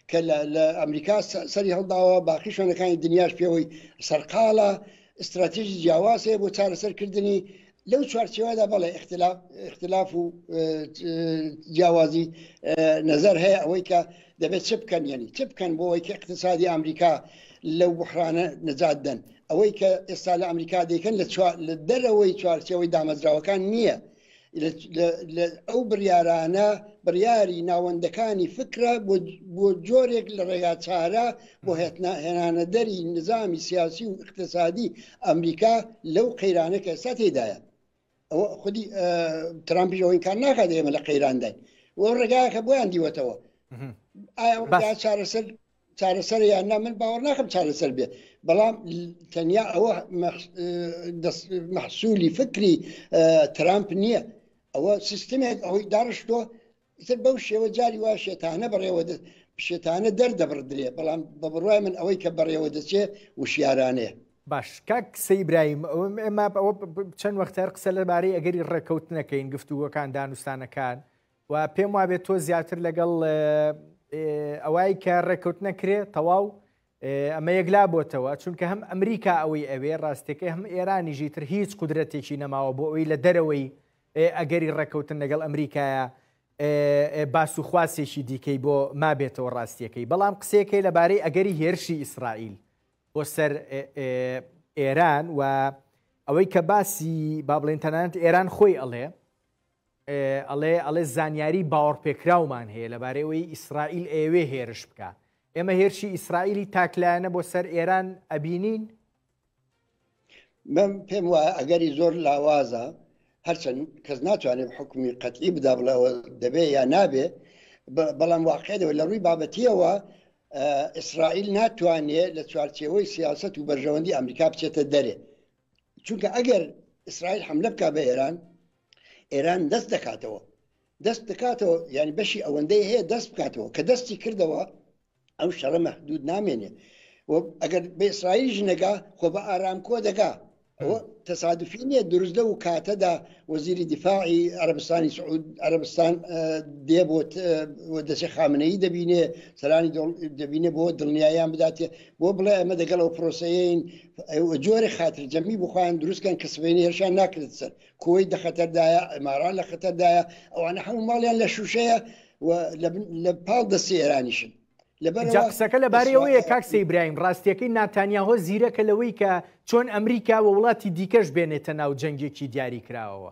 کە لە ئەمریکا سەری هەڵداوە باقی شوێنەکانی دنیاش پێوەی سەرقاڵە استراتیژی جیاوازێ بۆ چارەسەرکردنی لەو چوارچێوەدا بەڵێ اختلاف و جیاوازی نەزەر هەیە ئەوەی کە دەبێت چ بکەن یعنی چ بکەن بۆ ئەوەی کە اقتصادی ئەمریکا لەو بحرانە نەجات دەن ئەوەی کە ئێستا لە ئەمریکا دەیکەن لە دەرەوەی چوارچێوەی دامەزراوەکان نییە ئەو بڕیارانە بڕیاری ناوەندەکانی فکرە بۆ جۆرێک لە ڕێگاچارە بۆ هێنانە دەری نظامی سیاسی و اقتصادی ئەمریکا لەو قەیرانە کە ئێستا تێدایە ئەوە خودی ترامپیش ئەوەی کار ناکات ئێمە لە قەیرانداین و ڕێگایەکە بۆیان دیوەتەوە ئایا چارەسەر یاننا من باوەڕ ناکەم چارەسەر بێ بەڵام تەنیا ئەوە مەحسوولی فکری ترامپ نییە ئەوە سیستمێک ئەوەی داڕشتۆ ئیتر بەو شێوە جاری وا شێتانە بەڕێوە شێتانە دەردەبردرێ بەڵام بە بڕوای من ئەوەی کە بەڕێوە دەچێ وشیارانەیە. باش کاک سەیبراهیم ئێمە ئەوە چەند وەختار قسە لەبارەی ئەگەری ڕێکەوتنەکەین گفتوگۆکان دانوستانەکان و پێم وابێت تۆ زیاتر لەگەڵ ئەوەی کە ڕێکەوت نەکرێ تەواو ئەمە یەکلا بۆتەوە چونکە هەم ئەمریکا ئەوەی ئەوێ ڕاستەکەی هەم ئێرانیژی تر هیچ قودرەتێکی نەماوە بۆ ئەوەی لە دەرەوەی ئەگەری ڕێکەوتن لەگەڵ ئەمریکایە باس و خواسێکی دیکەی بۆ مابێتەوە ڕاستیەکەی بەڵام قسێکەی لەبارەی ئەگەری هێرشی ئیسرائیل بۆ سەر ئێران و ئەوەی کە باسی با بڵێن تەنانەت ئێران خۆی ئەڵێ زانیاری باوەڕپێکراومان هەیە لەبارەوەی ئیسرائیل ئێوێ هێرش بکە ئێمە هێرشی ئیسرائیلی تاکلایەنە بۆ سەر ئێران ئەبینین من پێم وایە ئەگەری زۆر لاوازە هەرچەند کەس ناتوانێت حکمی قەتعی بدا بڵەوە دەبێ یا نابێ بەڵام واقعەوە لە ڕووی بابەتیەوە ئیسرائیل ناتوانێت لە چوارچێوەی سیاست و بەرژەوەندی ئەمریکا بچێتە دەرێ چونکە ئەگەر ئیسرائیل حملە بکە بە ئێران دەست دەکاتەوە ینی بەشی ئەوەندەی هەیە دەست بکاتەوە کە دەستی کردەوە ئەو شەڕە مەحدود نامێنێ ئەگەر بە ئیسرائیل ژنەگا خۆ بە ئارامکۆ دەگا ئەوە تەسادفی نییە دروست لە و کاتەدا وەزیری دیفاعی عەرەبستانی سعود عەرەبستان دێ بۆ دەسێ خامنەیی دەبینێ سەرانی دەبینێ بۆ دڵنیایان بداتێ بۆ بڵێ ئەمە دەگەڵ ئەو پرۆسەیەین جۆرە خاتر جەمی بخوایان دروستکەن کە سبەینی هێرشان ناکرێت سەر کۆی دە خەتەردایە ئەماران لە خەتەردایە ئەوانە هەموو ماڵیان لە شوشەیە و لە پاڵ دەستی ئێرانیشن قسەکە لەبارەی ئەوەیە کاک سەیبراهیم ڕاستیەکەی ناتانیاهۆ زیرەکە لەوەی کە چۆن ئەمریکا و وڵاتی دیکەش بێنێتە ناو جەنگێکی دیاری کراوەوە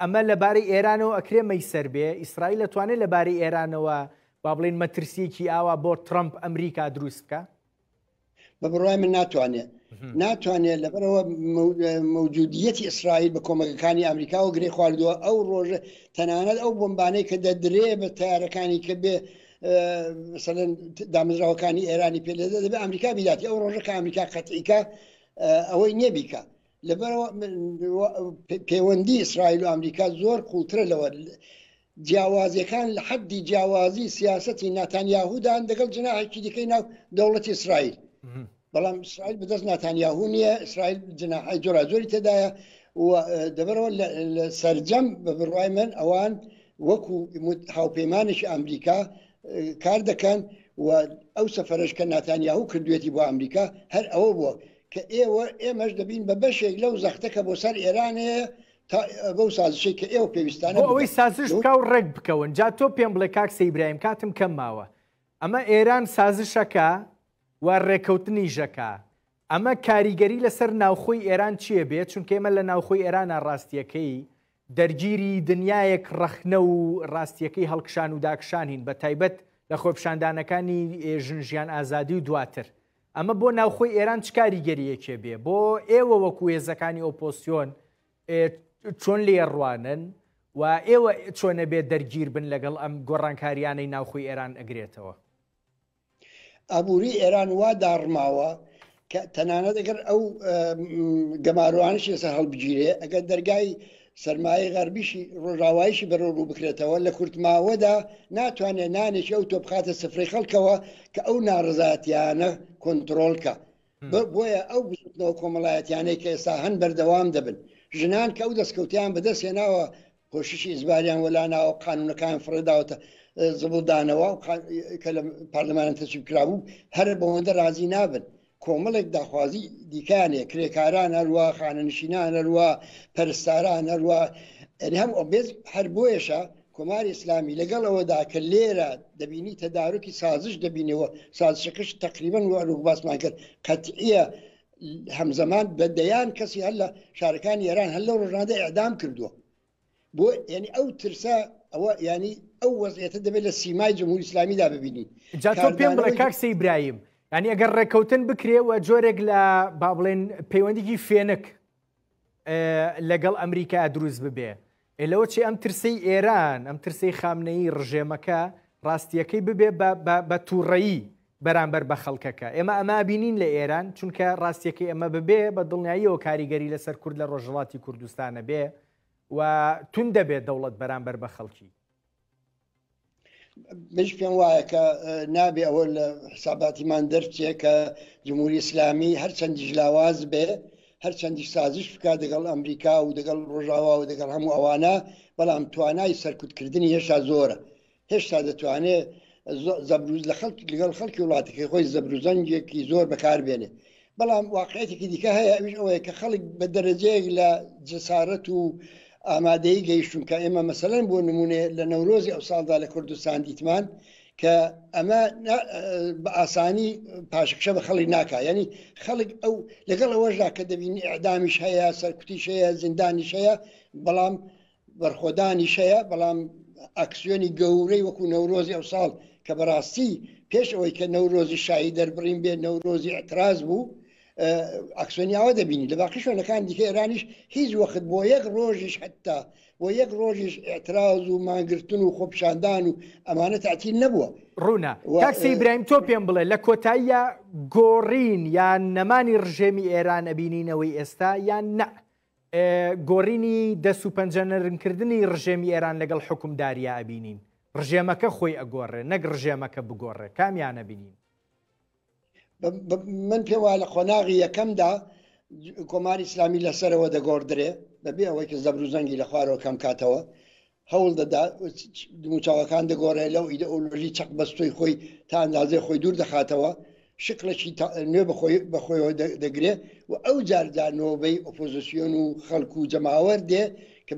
ئەمە لەبارەی ئێرانەوە ئەکرێ مەیسەر بێ ئیسرائیل دەتوانێت لەبارەی ئێرانەوە با بڵێن مەترسیەکی ئاوا بۆ ترامپ ئەمریکا دروست بکە بە بڕوای من ناتوانێت لەبەرەوە مەوجودیەتی ئیسرائیل بە کۆمەکەکانی ئەمریکا و گرێ خواردووە ئەو ڕۆژە تەنانەت ئەو بۆمبانەی کە دەدرێ بە تارەکانی کە بێ مثلەن دامەزراوەکانی ئێرانی پێ لێدە دەبێت ئەمریکا بیداتی ئەو ڕۆژە کە ئەمریکا قەتعیکە ئەوەی نێبیکە لەبەرەوە پەیوەندی ئیسرائیل و ئەمریکا زۆر قوڵترە لەوە جیاوازیەکان لە حەدی جیاوازی سیاسەتی ناتانیاهودان دەگەڵ جناحێکی دیکەی ناو دەوڵەتی ئیسرائیل بەڵام ئیسرائیل بەدەست ناتانیاهو نییە ئیسرائیل جناحی جۆرا-جۆری تێدایە و دەبەرەوە لە سەرجەم بە بڕوای من ئەوان وەکو هاوپەیمانێکی ئەمریکا کار دەکەن و ئەو سەفەرش کە ناتانیاهو کردوێتی بۆ ئەمریکا هەر ئەوە بووە کە ئێمەش دەبین بە بەشێک لەو زەختەکە بۆ سەر ئێرانەیە تا بەو سازشەی کە ئێوە پێویستانە ئەوەی سازش بکە و ڕێک بکەون جا تۆ پێم بڵێ کاک سەیبراهیم کاتم کەم ماوە ئەمە ئێران سازشەکە و ڕێکەوتنی ژەکە ئەمە کاریگەری لەسەر ناوخۆی ئێران چییە بێت چونکە ئێمە لە ناوخۆی ئێرانە ڕاستیەکەی دەرگیری دنیایەک ڕەخنە و ڕاستیەکەی هەڵکشان و داکشانین بە تایبەت لە خۆپشاندانەکانی ژنژیان ئازادی و دواتر ئەمە بۆ ناوخۆی ئێران چ کاریگەریەکێ بێ بۆ ئێوە وەکو هێزەکانی ئۆپۆسیۆن چۆن لێڕوانن و ئێوە چۆنە بێت دەرگیر بن لەگەڵ ئەم گۆڕانکاریانەی ناوخۆی ئێران ئەگرێتەوە ئابووری ئێران وا داڕماوە کە تەنانەت ئەگەر ئەو گەماروانشی لەسەر هەڵبگیرێ ئەگەر دەرگای سەرمایە غەربیشی ڕۆژاوایشی بەرەو ڕوو بکرێتەوە لە کورتماوەدا ناتوانێت نانێکی ئەو تۆ بخاتە سفرەی خەڵکەوە کە ئەو ناڕزایەتیانە کۆنتڕۆڵکە بۆیە ئەو بزوتنەوە کۆمەڵایەتیانەی کە ئێستا هەن بەردەوام دەبن ژنان کە ئەو دەستکەوتیان بەدەستێناوە خۆشیشی ئیزباریان وەلاناوە قانونەکان فڕێداوەتە زبڵدانەوە کە لە پارلەمانە تەچیب کرابوو هەر بەوەندە رازی نابن کۆمەڵێک داخوازی دیکانێ کرێکاران هەروە خانەنشینان هەروە پەرستاران هەروە هەم ئۆبێز هەر بۆیەشە کۆماری ئیسلامی لەگەڵ ئەوەدا کە لێرە دەبینی تەدارکی سازش دەبینەوە سازشەکەش تقریبا وەرو باسمان کرد قەتعیە هەمزەمان بەدەیان کەسی هەر لە شارەکانی ئێران هەر لەو ڕۆژانەدا ئێعدام کردووە بۆ ینی ئەو ترسە ئەوە ینی ئەو وەزعیەتە دەبێت لە سیمای جمهوری ئیسلامیدا ببینین جا تۆ پێم بڵێ کاک سەیبراهیم ینی ئەگەر ڕێکەوتن بکرێەوە جۆرێک لە با بڵێن پەیوەندێکی فێنک لەگەڵ ئەمریکا دروست ببێ لەوە چی ئەم ترسەی ئێران ئەم ترسەی خامنەیی ڕژێمەکە ڕاستیەکەی ببێ بە تووڕەیی بەرامبەر بە خەڵکەکە. ئێمە ئەمە بینین لە ئێران، چونکە ڕاستیەکەی ئەمە ببێ بە دڵنیاییەوە کاریگەری لەسەر کورد لە ڕۆژهەڵاتی کوردستانە بێ و تون دەبێت دەوڵەت بەرامبەر بە خەڵکی. مش پێم وایە کە نابێ ئەوە لە حساباتیمان دەرچێ کە جمهوری ئیسلامی هەرچەندیش لاواز بێ، هەرچەندیش سازش بکات لەگەڵ ئەمریکا و لەگەڵ ڕۆژاوا و لەگەڵ هەموو ئەوانە، بەڵام توانای سەرکوتکردنی هێشتا زۆرە. هێشتا دەتوانێت زەبروز لەگەڵ خەڵکی وڵاتەکەی خۆی زەبروزەنگێکی زۆر بەکاربێنێ. بەڵام واقعەتێکی دیکە هەیە، ئەویش ئەوەیە کە خەڵک بە دەرەجەیەک لە جەسارەت و ئامادەی گەیشتون کە ئێمە مەسەلەن بۆ نمونێ لە نەورۆزی ئەو ساڵدا لە کوردستان دیتمان کە ئەمە بە ئاسانی پاشکشە بە خەڵی ناکە. یعنی خەڵک ئەو لەگەڵ ئەوەشدا کە دەبینی ئەعدامیش هەیە، سەرکوتیش هەیە، زیندانیش هەیە، بەڵام بەرخۆدانیش هەیە، بەڵام ئەکسیۆنی گەورەی وەکو نەورۆزی ئەو ساڵ کە بەڕاستی پێش ئەوەی کە نەورۆزی شایی دەربڕین بێ نەورۆزی ئەتراز بوو، ئەکسۆنیاوە دەبینی. لە باقی شوێنەکان دیکە ئێرانیش هیچ وەخت بۆ یەک ڕۆژیش حتا بۆ یەک ڕۆژیش ئێتراز و مانگرتن و خۆپشاندان و ئەمانە تەعتیل نەبووە. ڕوونا کاکسە ئیبراهیم تۆ پێم بڵێ لە کۆتاییە گۆڕین یان نەمانی ڕژێمی ئێران ئەبینینەوەی ئێستا یان نە گۆڕینی دەست و پەنجەنەرمکردنی ڕژێمی ئێران لەگەڵ حکومداریە ئەبینین؟ ڕژێمەکە خۆی ئەگۆڕێ نەک ڕژێمەکە بگۆڕێ، کامیانە بینین؟ من پێم وایە لە خۆناغی یەکەمدا کۆماری ئیسلامی لەسەرەوە دەگۆڕدرێ بەبێ ئەوەی کە زەبروزەنگی لە خوارەوە کەم کاتەوە، هەوڵ دەدا دموچاوەکان دەگۆڕێ لەو ئیدئۆلۆژی چەق بەستۆی خۆی تا ئەندازێ خۆی دوور دەخاتەوە، شکلێکی نوێ بەخۆیەوە دەگرێ و ئەو جاردا نۆبەی ئۆپۆزیسیۆن و خەڵکو و جەماوەردێ کە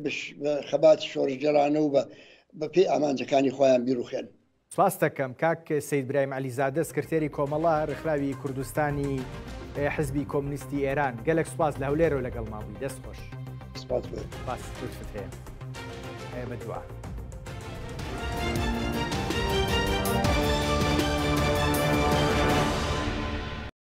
خەباتی شۆڕژگەرانە و بە پێی ئامانجەکانی خۆیان بیرروخێن. سواس دەکەم کاک سەید برایم عەلیزادە سکرتێری کۆمەڵە ڕێکخراوی کوردستانی حزبی کۆمونیستی ئێران. گەلێک سواس لە هەولێرەوە لەگەڵ مابووی. دەست خۆش. سپاس بەدوعا.